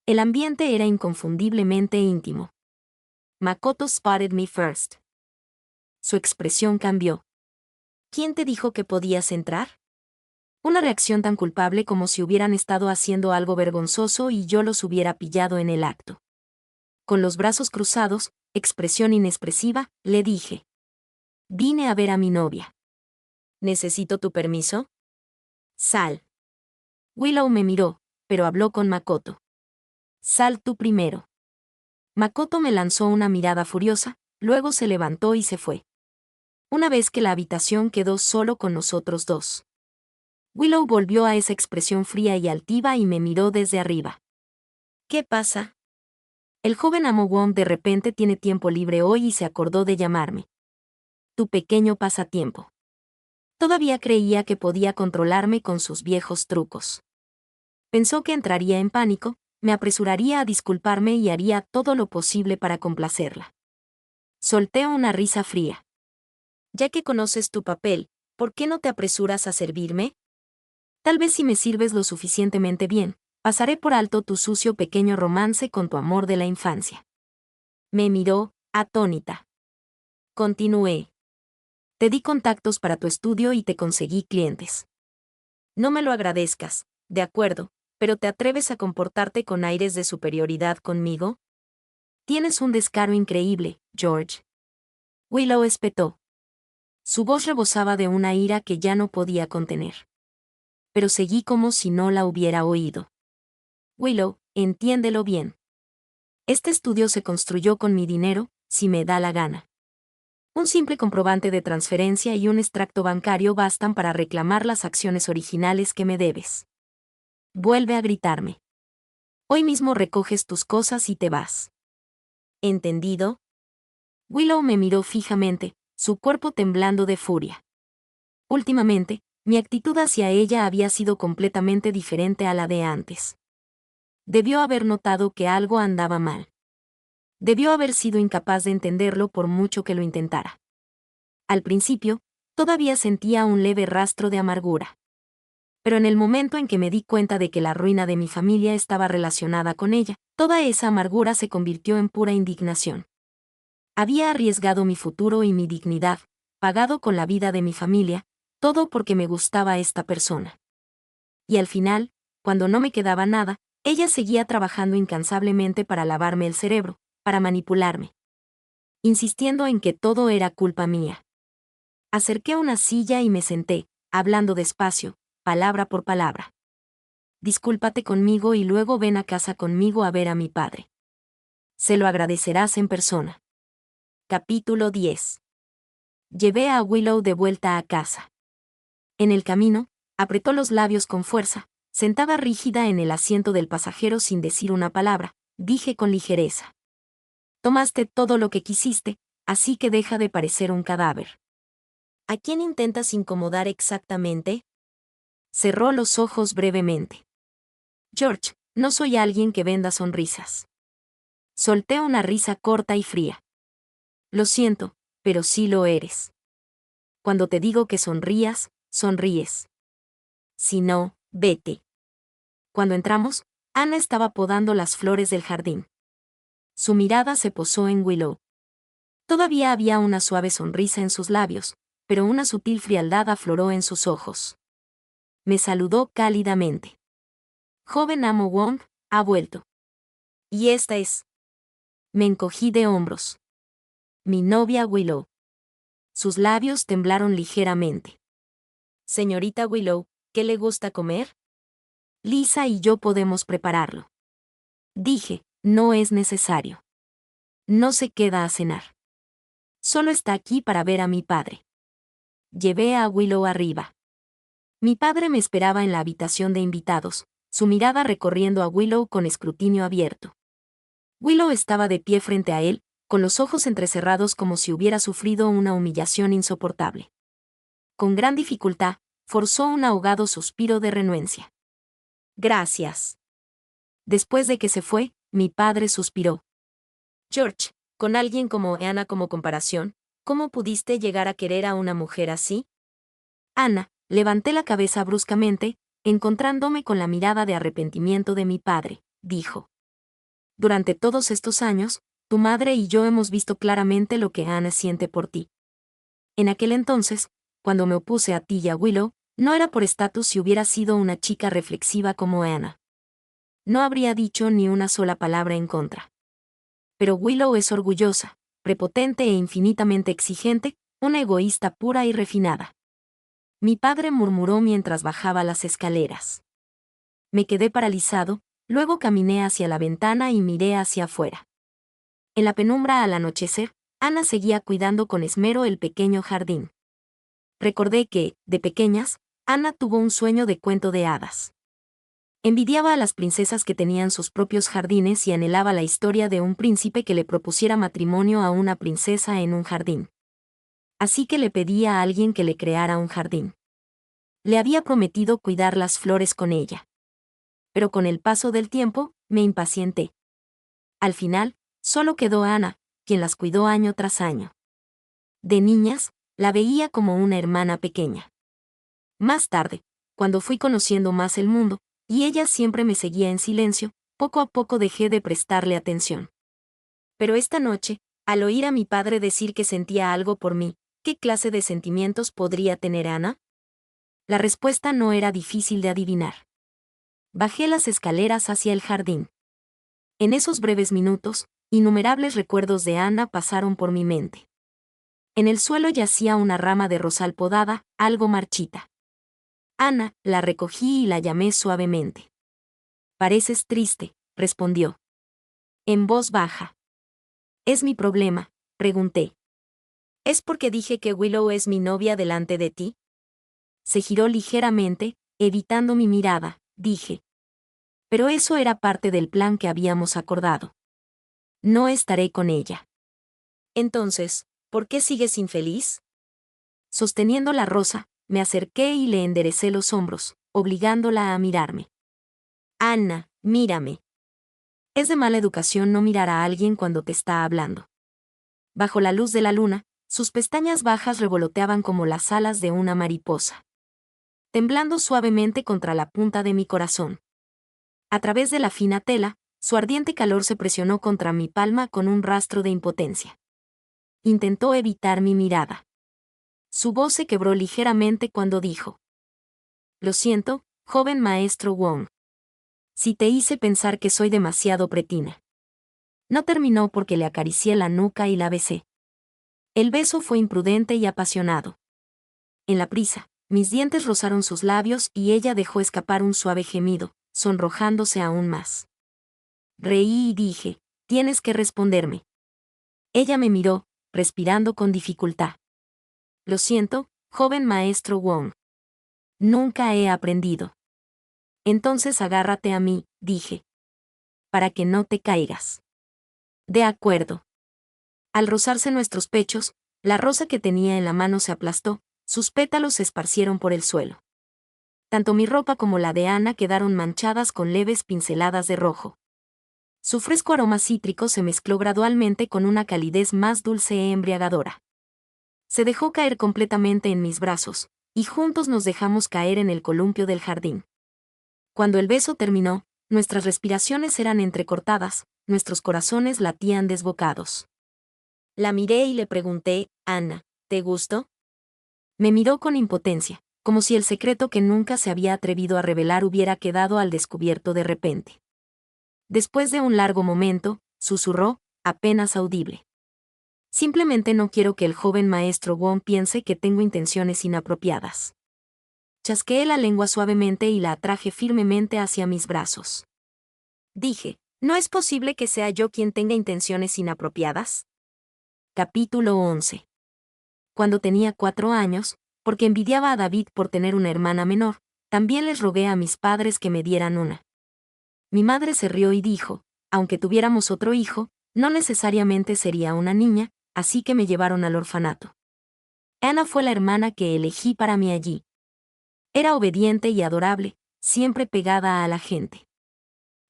El ambiente era inconfundiblemente íntimo. Makoto spotted me first. Su expresión cambió. ¿Quién te dijo que podías entrar? Una reacción tan culpable como si hubieran estado haciendo algo vergonzoso y yo los hubiera pillado en el acto. Con los brazos cruzados, expresión inexpresiva, le dije. Vine a ver a mi novia. ¿Necesito tu permiso? Sal. Willow me miró, pero habló con Makoto. Sal tú primero. Makoto me lanzó una mirada furiosa, luego se levantó y se fue. Una vez que la habitación quedó solo con nosotros dos. Willow volvió a esa expresión fría y altiva y me miró desde arriba. ¿Qué pasa? El joven amo Wong de repente tiene tiempo libre hoy y se acordó de llamarme. Tu pequeño pasatiempo. Todavía creía que podía controlarme con sus viejos trucos. Pensó que entraría en pánico, me apresuraría a disculparme y haría todo lo posible para complacerla. Solté una risa fría. Ya que conoces tu papel, ¿por qué no te apresuras a servirme? Tal vez si me sirves lo suficientemente bien, pasaré por alto tu sucio pequeño romance con tu amor de la infancia. Me miró, atónita. Continué. Te di contactos para tu estudio y te conseguí clientes. No me lo agradezcas, de acuerdo, pero ¿te atreves a comportarte con aires de superioridad conmigo? Tienes un descaro increíble, George. Willow espetó. Su voz rebosaba de una ira que ya no podía contener. Pero seguí como si no la hubiera oído. Willow, entiéndelo bien. Este estudio se construyó con mi dinero, si me da la gana. Un simple comprobante de transferencia y un extracto bancario bastan para reclamar las acciones originales que me debes. Vuelve a gritarme. Hoy mismo recoges tus cosas y te vas. ¿Entendido? Willow me miró fijamente, su cuerpo temblando de furia. Últimamente, mi actitud hacia ella había sido completamente diferente a la de antes. Debió haber notado que algo andaba mal. Debió haber sido incapaz de entenderlo por mucho que lo intentara. Al principio, todavía sentía un leve rastro de amargura. Pero en el momento en que me di cuenta de que la ruina de mi familia estaba relacionada con ella, toda esa amargura se convirtió en pura indignación. Había arriesgado mi futuro y mi dignidad, pagado con la vida de mi familia, todo porque me gustaba esta persona. Y al final, cuando no me quedaba nada, ella seguía trabajando incansablemente para lavarme el cerebro, para manipularme, insistiendo en que todo era culpa mía. Acerqué una silla y me senté, hablando despacio, palabra por palabra. Discúlpate conmigo y luego ven a casa conmigo a ver a mi padre. Se lo agradecerás en persona. Capítulo 10. Llevé a Willow de vuelta a casa. En el camino, apretó los labios con fuerza, sentada rígida en el asiento del pasajero sin decir una palabra, dije con ligereza. Tomaste todo lo que quisiste, así que deja de parecer un cadáver. ¿A quién intentas incomodar exactamente? Cerró los ojos brevemente. George, no soy alguien que venda sonrisas. Solté una risa corta y fría. Lo siento, pero sí lo eres. Cuando te digo que sonrías, sonríes. Si no, vete. Cuando entramos, Ana estaba podando las flores del jardín. Su mirada se posó en Willow. Todavía había una suave sonrisa en sus labios, pero una sutil frialdad afloró en sus ojos. Me saludó cálidamente. Joven amo Wong, ha vuelto. Y esta es. Me encogí de hombros. Mi novia Willow. Sus labios temblaron ligeramente. Señorita Willow, ¿qué le gusta comer? Lisa y yo podemos prepararlo. Dije, no es necesario. No se queda a cenar. Solo está aquí para ver a mi padre. Llevé a Willow arriba. Mi padre me esperaba en la habitación de invitados, su mirada recorriendo a Willow con escrutinio abierto. Willow estaba de pie frente a él, con los ojos entrecerrados como si hubiera sufrido una humillación insoportable. Con gran dificultad, forzó un ahogado suspiro de renuencia. Gracias. Después de que se fue, mi padre suspiró. George, con alguien como Ana como comparación, ¿cómo pudiste llegar a querer a una mujer así? Ana, levanté la cabeza bruscamente, encontrándome con la mirada de arrepentimiento de mi padre, dijo. Durante todos estos años, tu madre y yo hemos visto claramente lo que Ana siente por ti. En aquel entonces, cuando me opuse a ti y a Willow, no era por estatus si hubiera sido una chica reflexiva como Ana. No habría dicho ni una sola palabra en contra. Pero Willow es orgullosa, prepotente e infinitamente exigente, una egoísta pura y refinada. Mi padre murmuró mientras bajaba las escaleras. Me quedé paralizado, luego caminé hacia la ventana y miré hacia afuera. En la penumbra al anochecer, Ana seguía cuidando con esmero el pequeño jardín. Recordé que, de pequeñas, Ana tuvo un sueño de cuento de hadas. Envidiaba a las princesas que tenían sus propios jardines y anhelaba la historia de un príncipe que le propusiera matrimonio a una princesa en un jardín. Así que le pedí a alguien que le creara un jardín. Le había prometido cuidar las flores con ella. Pero con el paso del tiempo, me impacienté. Al final, solo quedó Ana, quien las cuidó año tras año. De niñas, la veía como una hermana pequeña. Más tarde, cuando fui conociendo más el mundo, y ella siempre me seguía en silencio, poco a poco dejé de prestarle atención. Pero esta noche, al oír a mi padre decir que sentía algo por mí, ¿qué clase de sentimientos podría tener Ana? La respuesta no era difícil de adivinar. Bajé las escaleras hacia el jardín. En esos breves minutos, innumerables recuerdos de Ana pasaron por mi mente. En el suelo yacía una rama de rosal podada, algo marchita. Ana, la recogí y la llamé suavemente. Pareces triste, respondió. En voz baja. ¿Es mi problema?, pregunté. ¿Es porque dije que Willow es mi novia delante de ti? Se giró ligeramente, evitando mi mirada, dije. Pero eso era parte del plan que habíamos acordado. No estaré con ella. Entonces, ¿por qué sigues infeliz? Sosteniendo la rosa, me acerqué y le enderecé los hombros, obligándola a mirarme. Ana, mírame. Es de mala educación no mirar a alguien cuando te está hablando. Bajo la luz de la luna, sus pestañas bajas revoloteaban como las alas de una mariposa, temblando suavemente contra la punta de mi corazón. A través de la fina tela, su ardiente calor se presionó contra mi palma con un rastro de impotencia. Intentó evitar mi mirada. Su voz se quebró ligeramente cuando dijo: Lo siento, joven maestro Wong. Si te hice pensar que soy demasiado pretina. No terminó porque le acaricié la nuca y la besé. El beso fue imprudente y apasionado. En la prisa, mis dientes rozaron sus labios y ella dejó escapar un suave gemido, sonrojándose aún más. Reí y dije, tienes que responderme. Ella me miró, respirando con dificultad. Lo siento, joven maestro Wong. Nunca he aprendido. Entonces agárrate a mí, dije. Para que no te caigas. De acuerdo. Al rozarse nuestros pechos, la rosa que tenía en la mano se aplastó, sus pétalos se esparcieron por el suelo. Tanto mi ropa como la de Ana quedaron manchadas con leves pinceladas de rojo. Su fresco aroma cítrico se mezcló gradualmente con una calidez más dulce e embriagadora. Se dejó caer completamente en mis brazos, y juntos nos dejamos caer en el columpio del jardín. Cuando el beso terminó, nuestras respiraciones eran entrecortadas, nuestros corazones latían desbocados. La miré y le pregunté, Ana, ¿te gustó? Me miró con impotencia, como si el secreto que nunca se había atrevido a revelar hubiera quedado al descubierto de repente. Después de un largo momento, susurró, apenas audible. Simplemente no quiero que el joven maestro Wong piense que tengo intenciones inapropiadas. Chasqueé la lengua suavemente y la atraje firmemente hacia mis brazos. Dije, ¿no es posible que sea yo quien tenga intenciones inapropiadas? Capítulo 11. Cuando tenía 4 años, porque envidiaba a David por tener una hermana menor, también les rogué a mis padres que me dieran una. Mi madre se rió y dijo, aunque tuviéramos otro hijo, no necesariamente sería una niña, así que me llevaron al orfanato. Ana fue la hermana que elegí para mí allí. Era obediente y adorable, siempre pegada a la gente.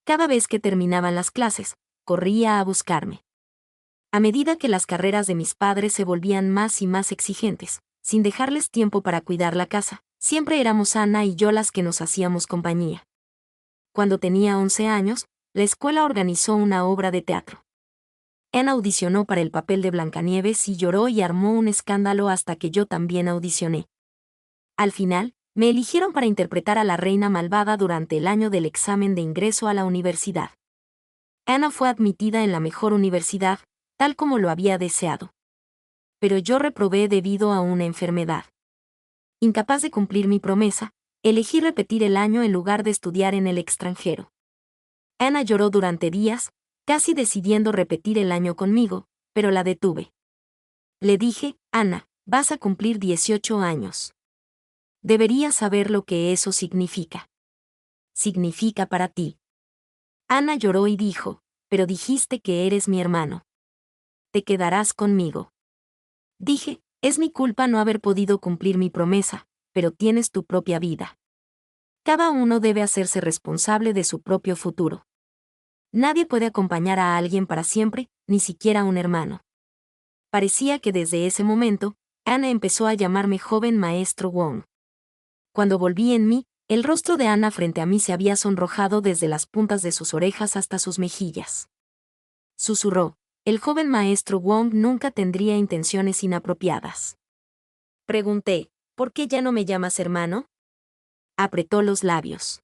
Cada vez que terminaban las clases, corría a buscarme. A medida que las carreras de mis padres se volvían más y más exigentes, sin dejarles tiempo para cuidar la casa, siempre éramos Ana y yo las que nos hacíamos compañía. Cuando tenía 11 años, la escuela organizó una obra de teatro. Ana audicionó para el papel de Blancanieves y lloró y armó un escándalo hasta que yo también audicioné. Al final, me eligieron para interpretar a la reina malvada durante el año del examen de ingreso a la universidad. Ana fue admitida en la mejor universidad, tal como lo había deseado. Pero yo reprobé debido a una enfermedad. Incapaz de cumplir mi promesa, elegí repetir el año en lugar de estudiar en el extranjero. Ana lloró durante días, casi decidiendo repetir el año conmigo, pero la detuve. Le dije, Ana, vas a cumplir 18 años. Deberías saber lo que eso significa. Significa para ti. Ana lloró y dijo, pero dijiste que eres mi hermano. Te quedarás conmigo. Dije, es mi culpa no haber podido cumplir mi promesa, pero tienes tu propia vida. Cada uno debe hacerse responsable de su propio futuro. Nadie puede acompañar a alguien para siempre, ni siquiera un hermano. Parecía que desde ese momento, Ana empezó a llamarme joven maestro Wong. Cuando volví en mí, el rostro de Ana frente a mí se había sonrojado desde las puntas de sus orejas hasta sus mejillas. Susurró, el joven maestro Wong nunca tendría intenciones inapropiadas. Pregunté, ¿por qué ya no me llamas hermano? Apretó los labios.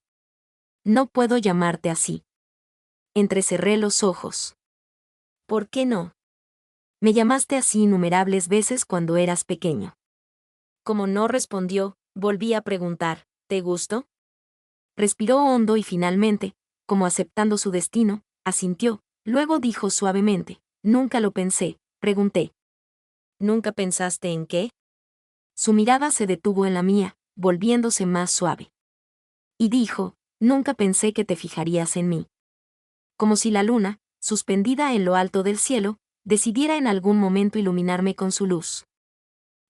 No puedo llamarte así. Entrecerré los ojos. ¿Por qué no? Me llamaste así innumerables veces cuando eras pequeño. Como no respondió, volví a preguntar, ¿te gustó? Respiró hondo y finalmente, como aceptando su destino, asintió, luego dijo suavemente, nunca lo pensé, pregunté. ¿Nunca pensaste en qué? Su mirada se detuvo en la mía, volviéndose más suave. Y dijo, nunca pensé que te fijarías en mí. Como si la luna, suspendida en lo alto del cielo, decidiera en algún momento iluminarme con su luz.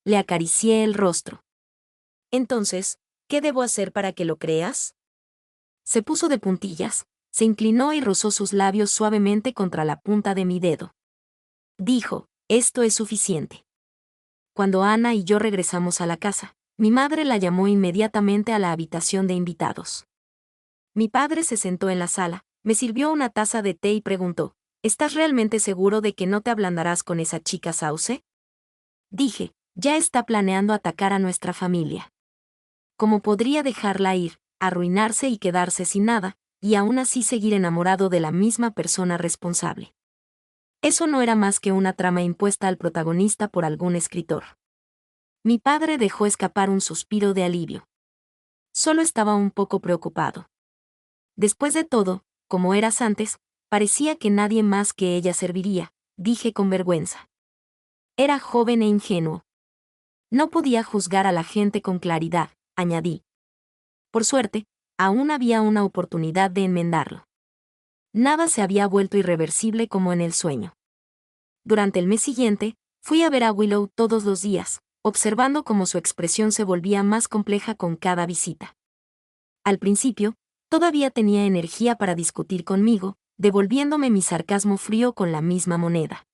Le acaricié el rostro. Entonces, ¿qué debo hacer para que lo creas? Se puso de puntillas, se inclinó y rozó sus labios suavemente contra la punta de mi dedo. Dijo, esto es suficiente. Cuando Ana y yo regresamos a la casa, mi madre la llamó inmediatamente a la habitación de invitados. Mi padre se sentó en la sala, me sirvió una taza de té y preguntó, ¿estás realmente seguro de que no te ablandarás con esa chica Sauce? Dije, ya está planeando atacar a nuestra familia. ¿Cómo podría dejarla ir? arruinarse y quedarse sin nada, y aún así seguir enamorado de la misma persona responsable. Eso no era más que una trama impuesta al protagonista por algún escritor. Mi padre dejó escapar un suspiro de alivio. Solo estaba un poco preocupado. Después de todo, como eras antes, parecía que nadie más que ella serviría, dije con vergüenza. Era joven e ingenuo. No podía juzgar a la gente con claridad, añadí. Por suerte, aún había una oportunidad de enmendarlo. Nada se había vuelto irreversible como en el sueño. Durante el mes siguiente, fui a ver a Willow todos los días, observando cómo su expresión se volvía más compleja con cada visita. Al principio, todavía tenía energía para discutir conmigo, devolviéndome mi sarcasmo frío con la misma moneda.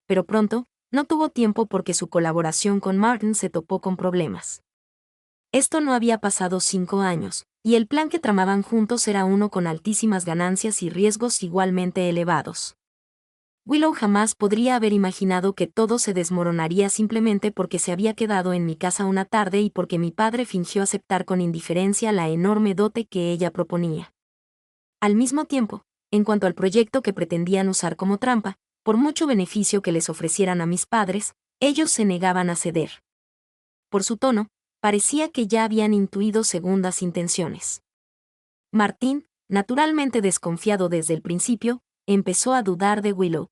Pero pronto, no tuvo tiempo porque su colaboración con Martin se topó con problemas. Esto no había pasado 5 años, y el plan que tramaban juntos era uno con altísimas ganancias y riesgos igualmente elevados. Willow jamás podría haber imaginado que todo se desmoronaría simplemente porque se había quedado en mi casa una tarde y porque mi padre fingió aceptar con indiferencia la enorme dote que ella proponía. Al mismo tiempo, en cuanto al proyecto que pretendían usar como trampa, por mucho beneficio que les ofrecieran a mis padres, ellos se negaban a ceder. Por su tono, parecía que ya habían intuido segundas intenciones. Martín, naturalmente desconfiado desde el principio, empezó a dudar de Willow.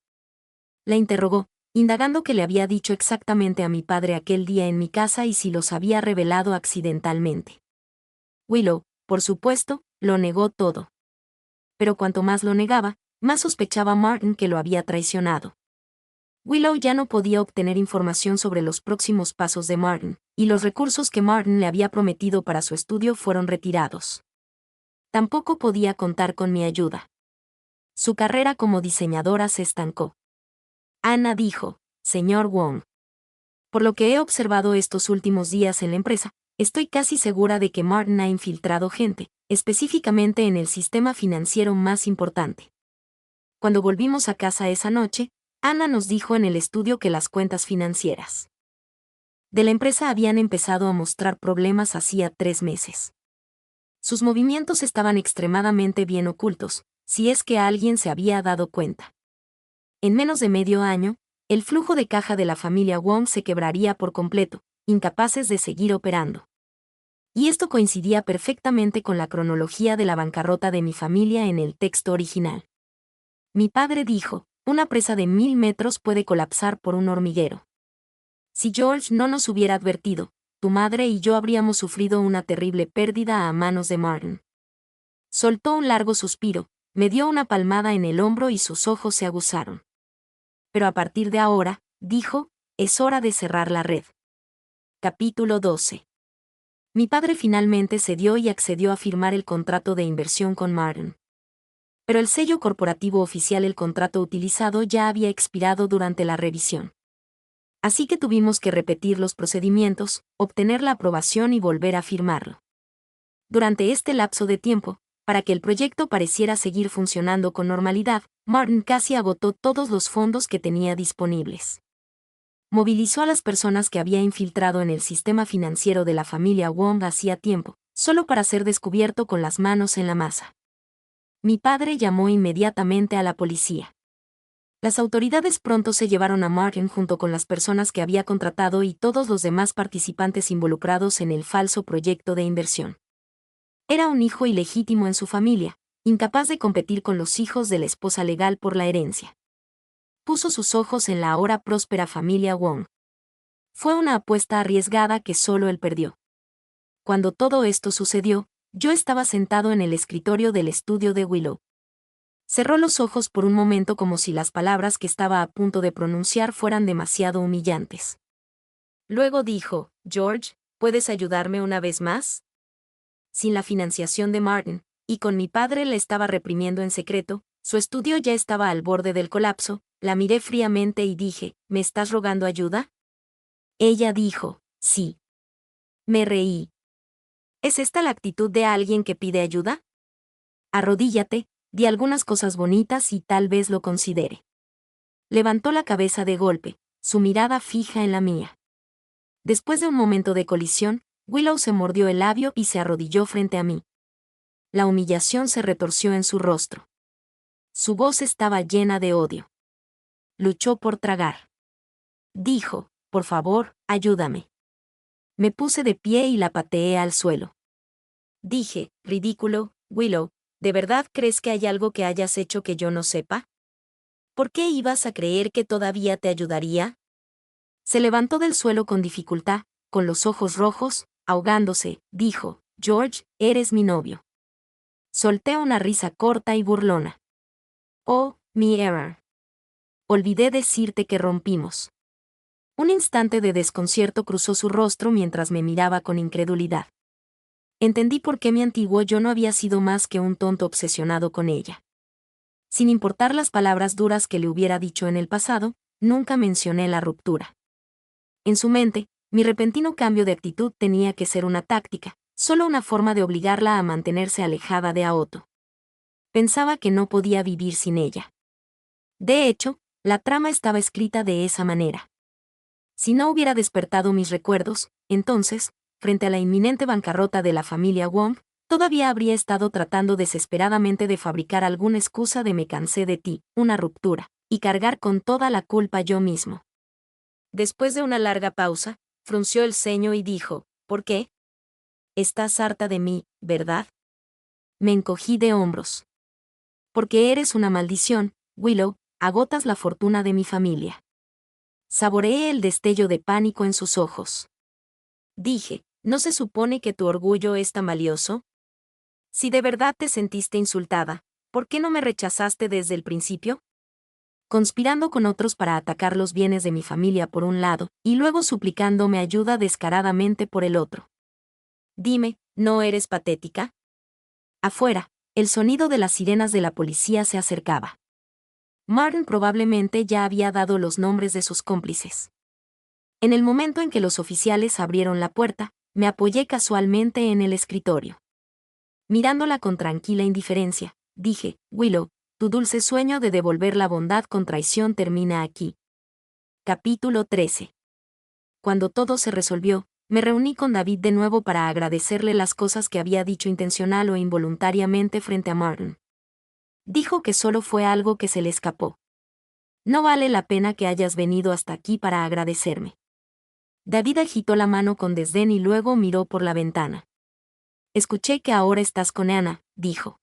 La interrogó, indagando qué le había dicho exactamente a mi padre aquel día en mi casa y si los había revelado accidentalmente. Willow, por supuesto, lo negó todo. Pero cuanto más lo negaba, más sospechaba Martin que lo había traicionado. Willow ya no podía obtener información sobre los próximos pasos de Martin, y los recursos que Martin le había prometido para su estudio fueron retirados. Tampoco podía contar con mi ayuda. Su carrera como diseñadora se estancó. Ana dijo, señor Wong. Por lo que he observado estos últimos días en la empresa, estoy casi segura de que Martin ha infiltrado gente, específicamente en el sistema financiero más importante. Cuando volvimos a casa esa noche, Ana nos dijo en el estudio que las cuentas financieras de la empresa habían empezado a mostrar problemas hacía 3 meses. Sus movimientos estaban extremadamente bien ocultos, si es que alguien se había dado cuenta. En menos de medio año, el flujo de caja de la familia Wong se quebraría por completo, incapaces de seguir operando. Y esto coincidía perfectamente con la cronología de la bancarrota de mi familia en el texto original. Mi padre dijo, una presa de 1000 metros puede colapsar por un hormiguero. Si George no nos hubiera advertido, tu madre y yo habríamos sufrido una terrible pérdida a manos de Martin. Soltó un largo suspiro, me dio una palmada en el hombro y sus ojos se aguzaron. Pero a partir de ahora, dijo, es hora de cerrar la red. Capítulo 12. Mi padre finalmente cedió y accedió a firmar el contrato de inversión con Martin. Pero el sello corporativo oficial del contrato utilizado ya había expirado durante la revisión. Así que tuvimos que repetir los procedimientos, obtener la aprobación y volver a firmarlo. Durante este lapso de tiempo, para que el proyecto pareciera seguir funcionando con normalidad, Martin casi agotó todos los fondos que tenía disponibles. Movilizó a las personas que había infiltrado en el sistema financiero de la familia Wong hacía tiempo, solo para ser descubierto con las manos en la masa. Mi padre llamó inmediatamente a la policía. Las autoridades pronto se llevaron a Martin junto con las personas que había contratado y todos los demás participantes involucrados en el falso proyecto de inversión. Era un hijo ilegítimo en su familia, incapaz de competir con los hijos de la esposa legal por la herencia. Puso sus ojos en la ahora próspera familia Wong. Fue una apuesta arriesgada que solo él perdió. Cuando todo esto sucedió, yo estaba sentado en el escritorio del estudio de Willow. Cerró los ojos por un momento como si las palabras que estaba a punto de pronunciar fueran demasiado humillantes. Luego dijo, George, ¿puedes ayudarme una vez más? Sin la financiación de Martin, y con mi padre le estaba reprimiendo en secreto, su estudio ya estaba al borde del colapso, la miré fríamente y dije, ¿me estás rogando ayuda? Ella dijo, sí. Me reí. ¿Es esta la actitud de alguien que pide ayuda? Arrodíllate, di algunas cosas bonitas y tal vez lo considere. Levantó la cabeza de golpe, su mirada fija en la mía. Después de un momento de colisión, Willow se mordió el labio y se arrodilló frente a mí. La humillación se retorció en su rostro. Su voz estaba llena de odio. Luchó por tragar. Dijo, por favor, ayúdame. Me puse de pie y la pateé al suelo. Dije, ridículo, Willow, ¿de verdad crees que hay algo que hayas hecho que yo no sepa? ¿Por qué ibas a creer que todavía te ayudaría? Se levantó del suelo con dificultad, con los ojos rojos, ahogándose, dijo, George, eres mi novio. Solté una risa corta y burlona. Oh, mi error. Olvidé decirte que rompimos. Un instante de desconcierto cruzó su rostro mientras me miraba con incredulidad. Entendí por qué mi antiguo yo no había sido más que un tonto obsesionado con ella. Sin importar las palabras duras que le hubiera dicho en el pasado, nunca mencioné la ruptura. En su mente, mi repentino cambio de actitud tenía que ser una táctica, solo una forma de obligarla a mantenerse alejada de Aoto. Pensaba que no podía vivir sin ella. De hecho, la trama estaba escrita de esa manera. Si no hubiera despertado mis recuerdos, entonces, frente a la inminente bancarrota de la familia Wong, todavía habría estado tratando desesperadamente de fabricar alguna excusa de me cansé de ti, una ruptura, y cargar con toda la culpa yo mismo. Después de una larga pausa, frunció el ceño y dijo, ¿por qué? Estás harta de mí, ¿verdad? Me encogí de hombros. Porque eres una maldición, Willow, agotas la fortuna de mi familia. Saboreé el destello de pánico en sus ojos. Dije, ¿no se supone que tu orgullo es tan valioso? Si de verdad te sentiste insultada, ¿por qué no me rechazaste desde el principio? Conspirando con otros para atacar los bienes de mi familia por un lado, y luego suplicándome ayuda descaradamente por el otro. Dime, ¿no eres patética? Afuera, el sonido de las sirenas de la policía se acercaba. Martin probablemente ya había dado los nombres de sus cómplices. En el momento en que los oficiales abrieron la puerta, me apoyé casualmente en el escritorio. Mirándola con tranquila indiferencia, dije, Willow, tu dulce sueño de devolver la bondad con traición termina aquí. Capítulo 13. Cuando todo se resolvió, me reuní con David de nuevo para agradecerle las cosas que había dicho intencional o involuntariamente frente a Martin. Dijo que solo fue algo que se le escapó. No vale la pena que hayas venido hasta aquí para agradecerme. David agitó la mano con desdén y luego miró por la ventana. Escuché que ahora estás con Anna, dijo.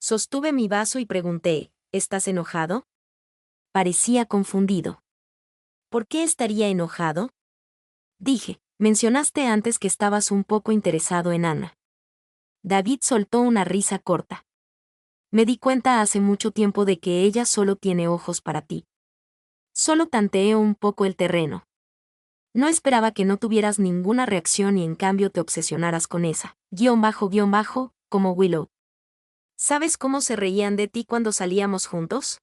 Sostuve mi vaso y pregunté, ¿estás enojado? Parecía confundido. ¿Por qué estaría enojado? Dije, mencionaste antes que estabas un poco interesado en Anna. David soltó una risa corta. Me di cuenta hace mucho tiempo de que ella solo tiene ojos para ti. Solo tanteé un poco el terreno. No esperaba que no tuvieras ninguna reacción y en cambio te obsesionaras con esa, como Willow. ¿Sabes cómo se reían de ti cuando salíamos juntos?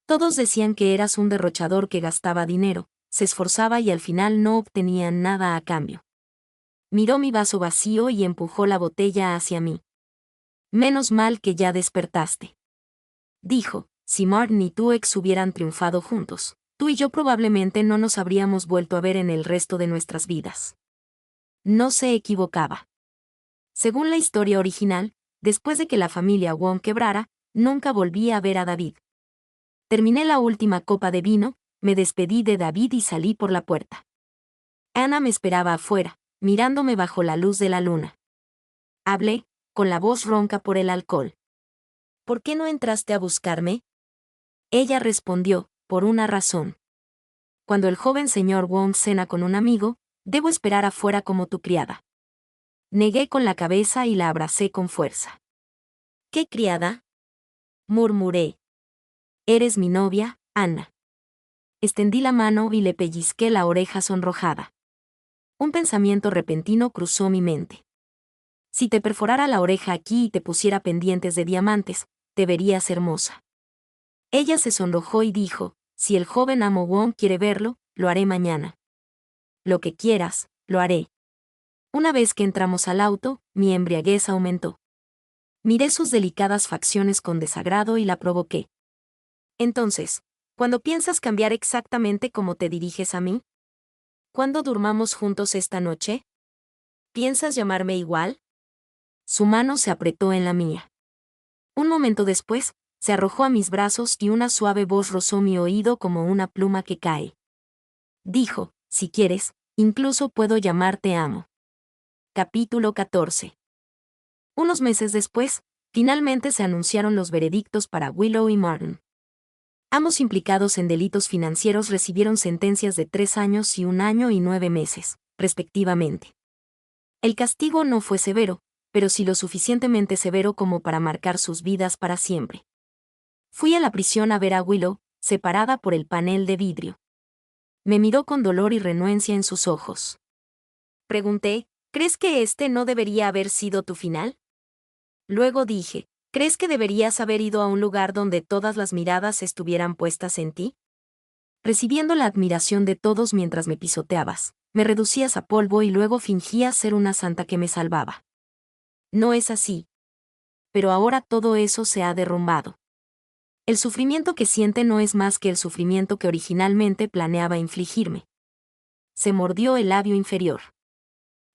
Todos decían que eras un derrochador que gastaba dinero, se esforzaba y al final no obtenía nada a cambio. Miró mi vaso vacío y empujó la botella hacia mí. Menos mal que ya despertaste. Dijo, si Martin y tu ex hubieran triunfado juntos, tú y yo probablemente no nos habríamos vuelto a ver en el resto de nuestras vidas. No se equivocaba. Según la historia original, después de que la familia Wong quebrara, nunca volví a ver a David. Terminé la última copa de vino, me despedí de David y salí por la puerta. Anna me esperaba afuera, mirándome bajo la luz de la luna. Hablé, con la voz ronca por el alcohol. ¿Por qué no entraste a buscarme? Ella respondió, por una razón. Cuando el joven señor Wong cena con un amigo, debo esperar afuera como tu criada. Negué con la cabeza y la abracé con fuerza. ¿Qué criada? Murmuré. Eres mi novia, Anna. Extendí la mano y le pellizqué la oreja sonrojada. Un pensamiento repentino cruzó mi mente. Si te perforara la oreja aquí y te pusiera pendientes de diamantes, te verías hermosa. Ella se sonrojó y dijo, si el joven amo Wong quiere verlo, lo haré mañana. Lo que quieras, lo haré. Una vez que entramos al auto, mi embriaguez aumentó. Miré sus delicadas facciones con desagrado y la provoqué. Entonces, ¿cuándo piensas cambiar exactamente cómo te diriges a mí? ¿Cuándo durmamos juntos esta noche? ¿Piensas llamarme igual? Su mano se apretó en la mía. Un momento después, se arrojó a mis brazos y una suave voz rozó mi oído como una pluma que cae. Dijo, si quieres, incluso puedo llamarte amo. Capítulo 14. Unos meses después, finalmente se anunciaron los veredictos para Willow y Martin. Ambos implicados en delitos financieros recibieron sentencias de 3 años y 1 año y 9 meses, respectivamente. El castigo no fue severo, pero sí lo suficientemente severo como para marcar sus vidas para siempre. Fui a la prisión a ver a Willow, separada por el panel de vidrio. Me miró con dolor y renuencia en sus ojos. Pregunté, ¿crees que este no debería haber sido tu final? Luego dije, ¿crees que deberías haber ido a un lugar donde todas las miradas estuvieran puestas en ti? Recibiendo la admiración de todos mientras me pisoteabas, me reducías a polvo y luego fingías ser una santa que me salvaba. No es así. Pero ahora todo eso se ha derrumbado. El sufrimiento que siente no es más que el sufrimiento que originalmente planeaba infligirme. Se mordió el labio inferior.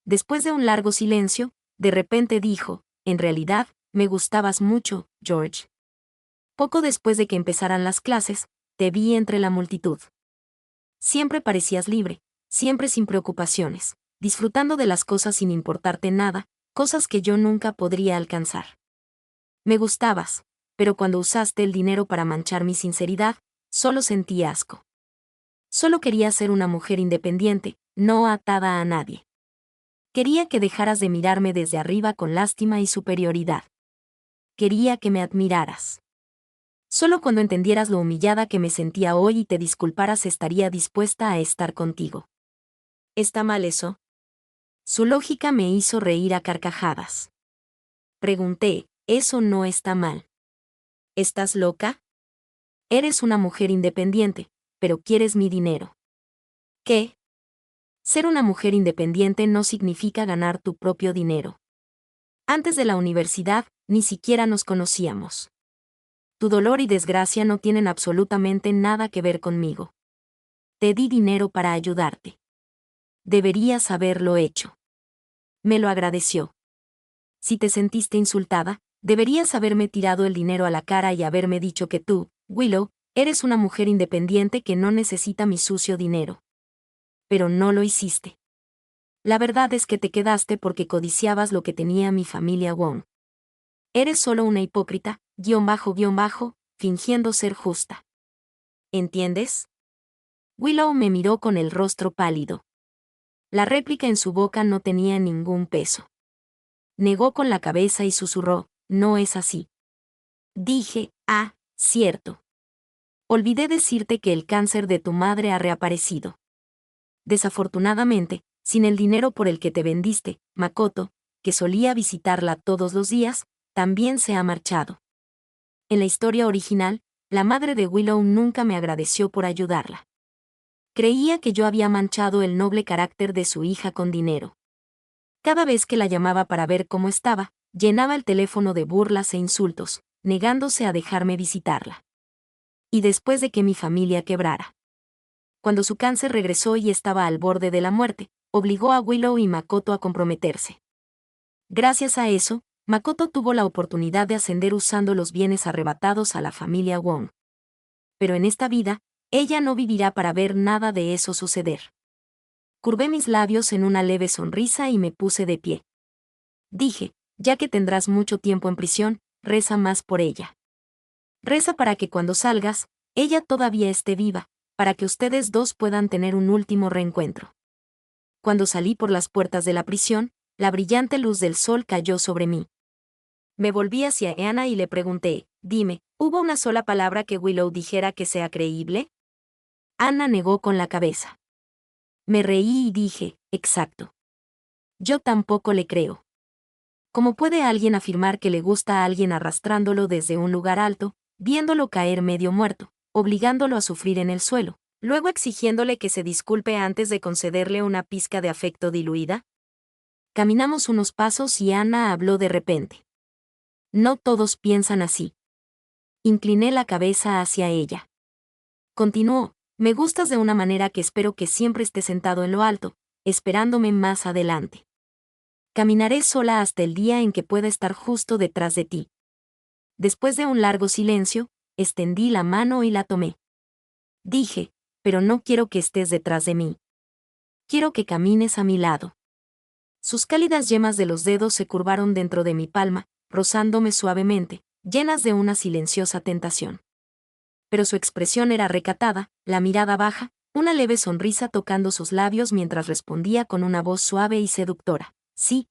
Después de un largo silencio, de repente dijo, en realidad, me gustabas mucho, George. Poco después de que empezaran las clases, te vi entre la multitud. Siempre parecías libre, siempre sin preocupaciones, disfrutando de las cosas sin importarte nada, cosas que yo nunca podría alcanzar. Me gustabas, pero cuando usaste el dinero para manchar mi sinceridad, solo sentí asco. Solo quería ser una mujer independiente, no atada a nadie. Quería que dejaras de mirarme desde arriba con lástima y superioridad. Quería que me admiraras. Solo cuando entendieras lo humillada que me sentía hoy y te disculparas estaría dispuesta a estar contigo. ¿Está mal eso? Su lógica me hizo reír a carcajadas. Pregunté, eso no está mal. ¿Estás loca? Eres una mujer independiente, pero quieres mi dinero. ¿Qué? Ser una mujer independiente no significa ganar tu propio dinero. Antes de la universidad, ni siquiera nos conocíamos. Tu dolor y desgracia no tienen absolutamente nada que ver conmigo. Te di dinero para ayudarte. Deberías haberlo hecho. Me lo agradeció. Si te sentiste insultada, deberías haberme tirado el dinero a la cara y haberme dicho que tú, Willow, eres una mujer independiente que no necesita mi sucio dinero. Pero no lo hiciste. La verdad es que te quedaste porque codiciabas lo que tenía mi familia Wong. Eres solo una hipócrita, fingiendo ser justa. ¿Entiendes? Willow me miró con el rostro pálido. La réplica en su boca no tenía ningún peso. Negó con la cabeza y susurró, no es así. Dije, cierto. Olvidé decirte que el cáncer de tu madre ha reaparecido. Desafortunadamente, sin el dinero por el que te vendiste, Makoto, que solía visitarla todos los días, también se ha marchado. En la historia original, la madre de Willow nunca me agradeció por ayudarla. Creía que yo había manchado el noble carácter de su hija con dinero. Cada vez que la llamaba para ver cómo estaba, llenaba el teléfono de burlas e insultos, negándose a dejarme visitarla. Y después de que mi familia quebrara. Cuando su cáncer regresó y estaba al borde de la muerte, obligó a Willow y Makoto a comprometerse. Gracias a eso, Makoto tuvo la oportunidad de ascender usando los bienes arrebatados a la familia Wong. Pero en esta vida, ella no vivirá para ver nada de eso suceder. Curvé mis labios en una leve sonrisa y me puse de pie. Dije, ya que tendrás mucho tiempo en prisión, reza más por ella. Reza para que cuando salgas, ella todavía esté viva, para que ustedes dos puedan tener un último reencuentro. Cuando salí por las puertas de la prisión, la brillante luz del sol cayó sobre mí. Me volví hacia Anna y le pregunté, dime, ¿hubo una sola palabra que Willow dijera que sea creíble? Anna negó con la cabeza. Me reí y dije, exacto. Yo tampoco le creo. ¿Cómo puede alguien afirmar que le gusta a alguien arrastrándolo desde un lugar alto, viéndolo caer medio muerto, obligándolo a sufrir en el suelo, luego exigiéndole que se disculpe antes de concederle una pizca de afecto diluida? Caminamos unos pasos y Anna habló de repente. No todos piensan así. Incliné la cabeza hacia ella. Continuó, me gustas de una manera que espero que siempre esté sentado en lo alto, esperándome más adelante. Caminaré sola hasta el día en que pueda estar justo detrás de ti. Después de un largo silencio, extendí la mano y la tomé. Dije, pero no quiero que estés detrás de mí. Quiero que camines a mi lado. Sus cálidas yemas de los dedos se curvaron dentro de mi palma, rozándome suavemente, llenas de una silenciosa tentación. Pero su expresión era recatada, la mirada baja, una leve sonrisa tocando sus labios mientras respondía con una voz suave y seductora. Sí,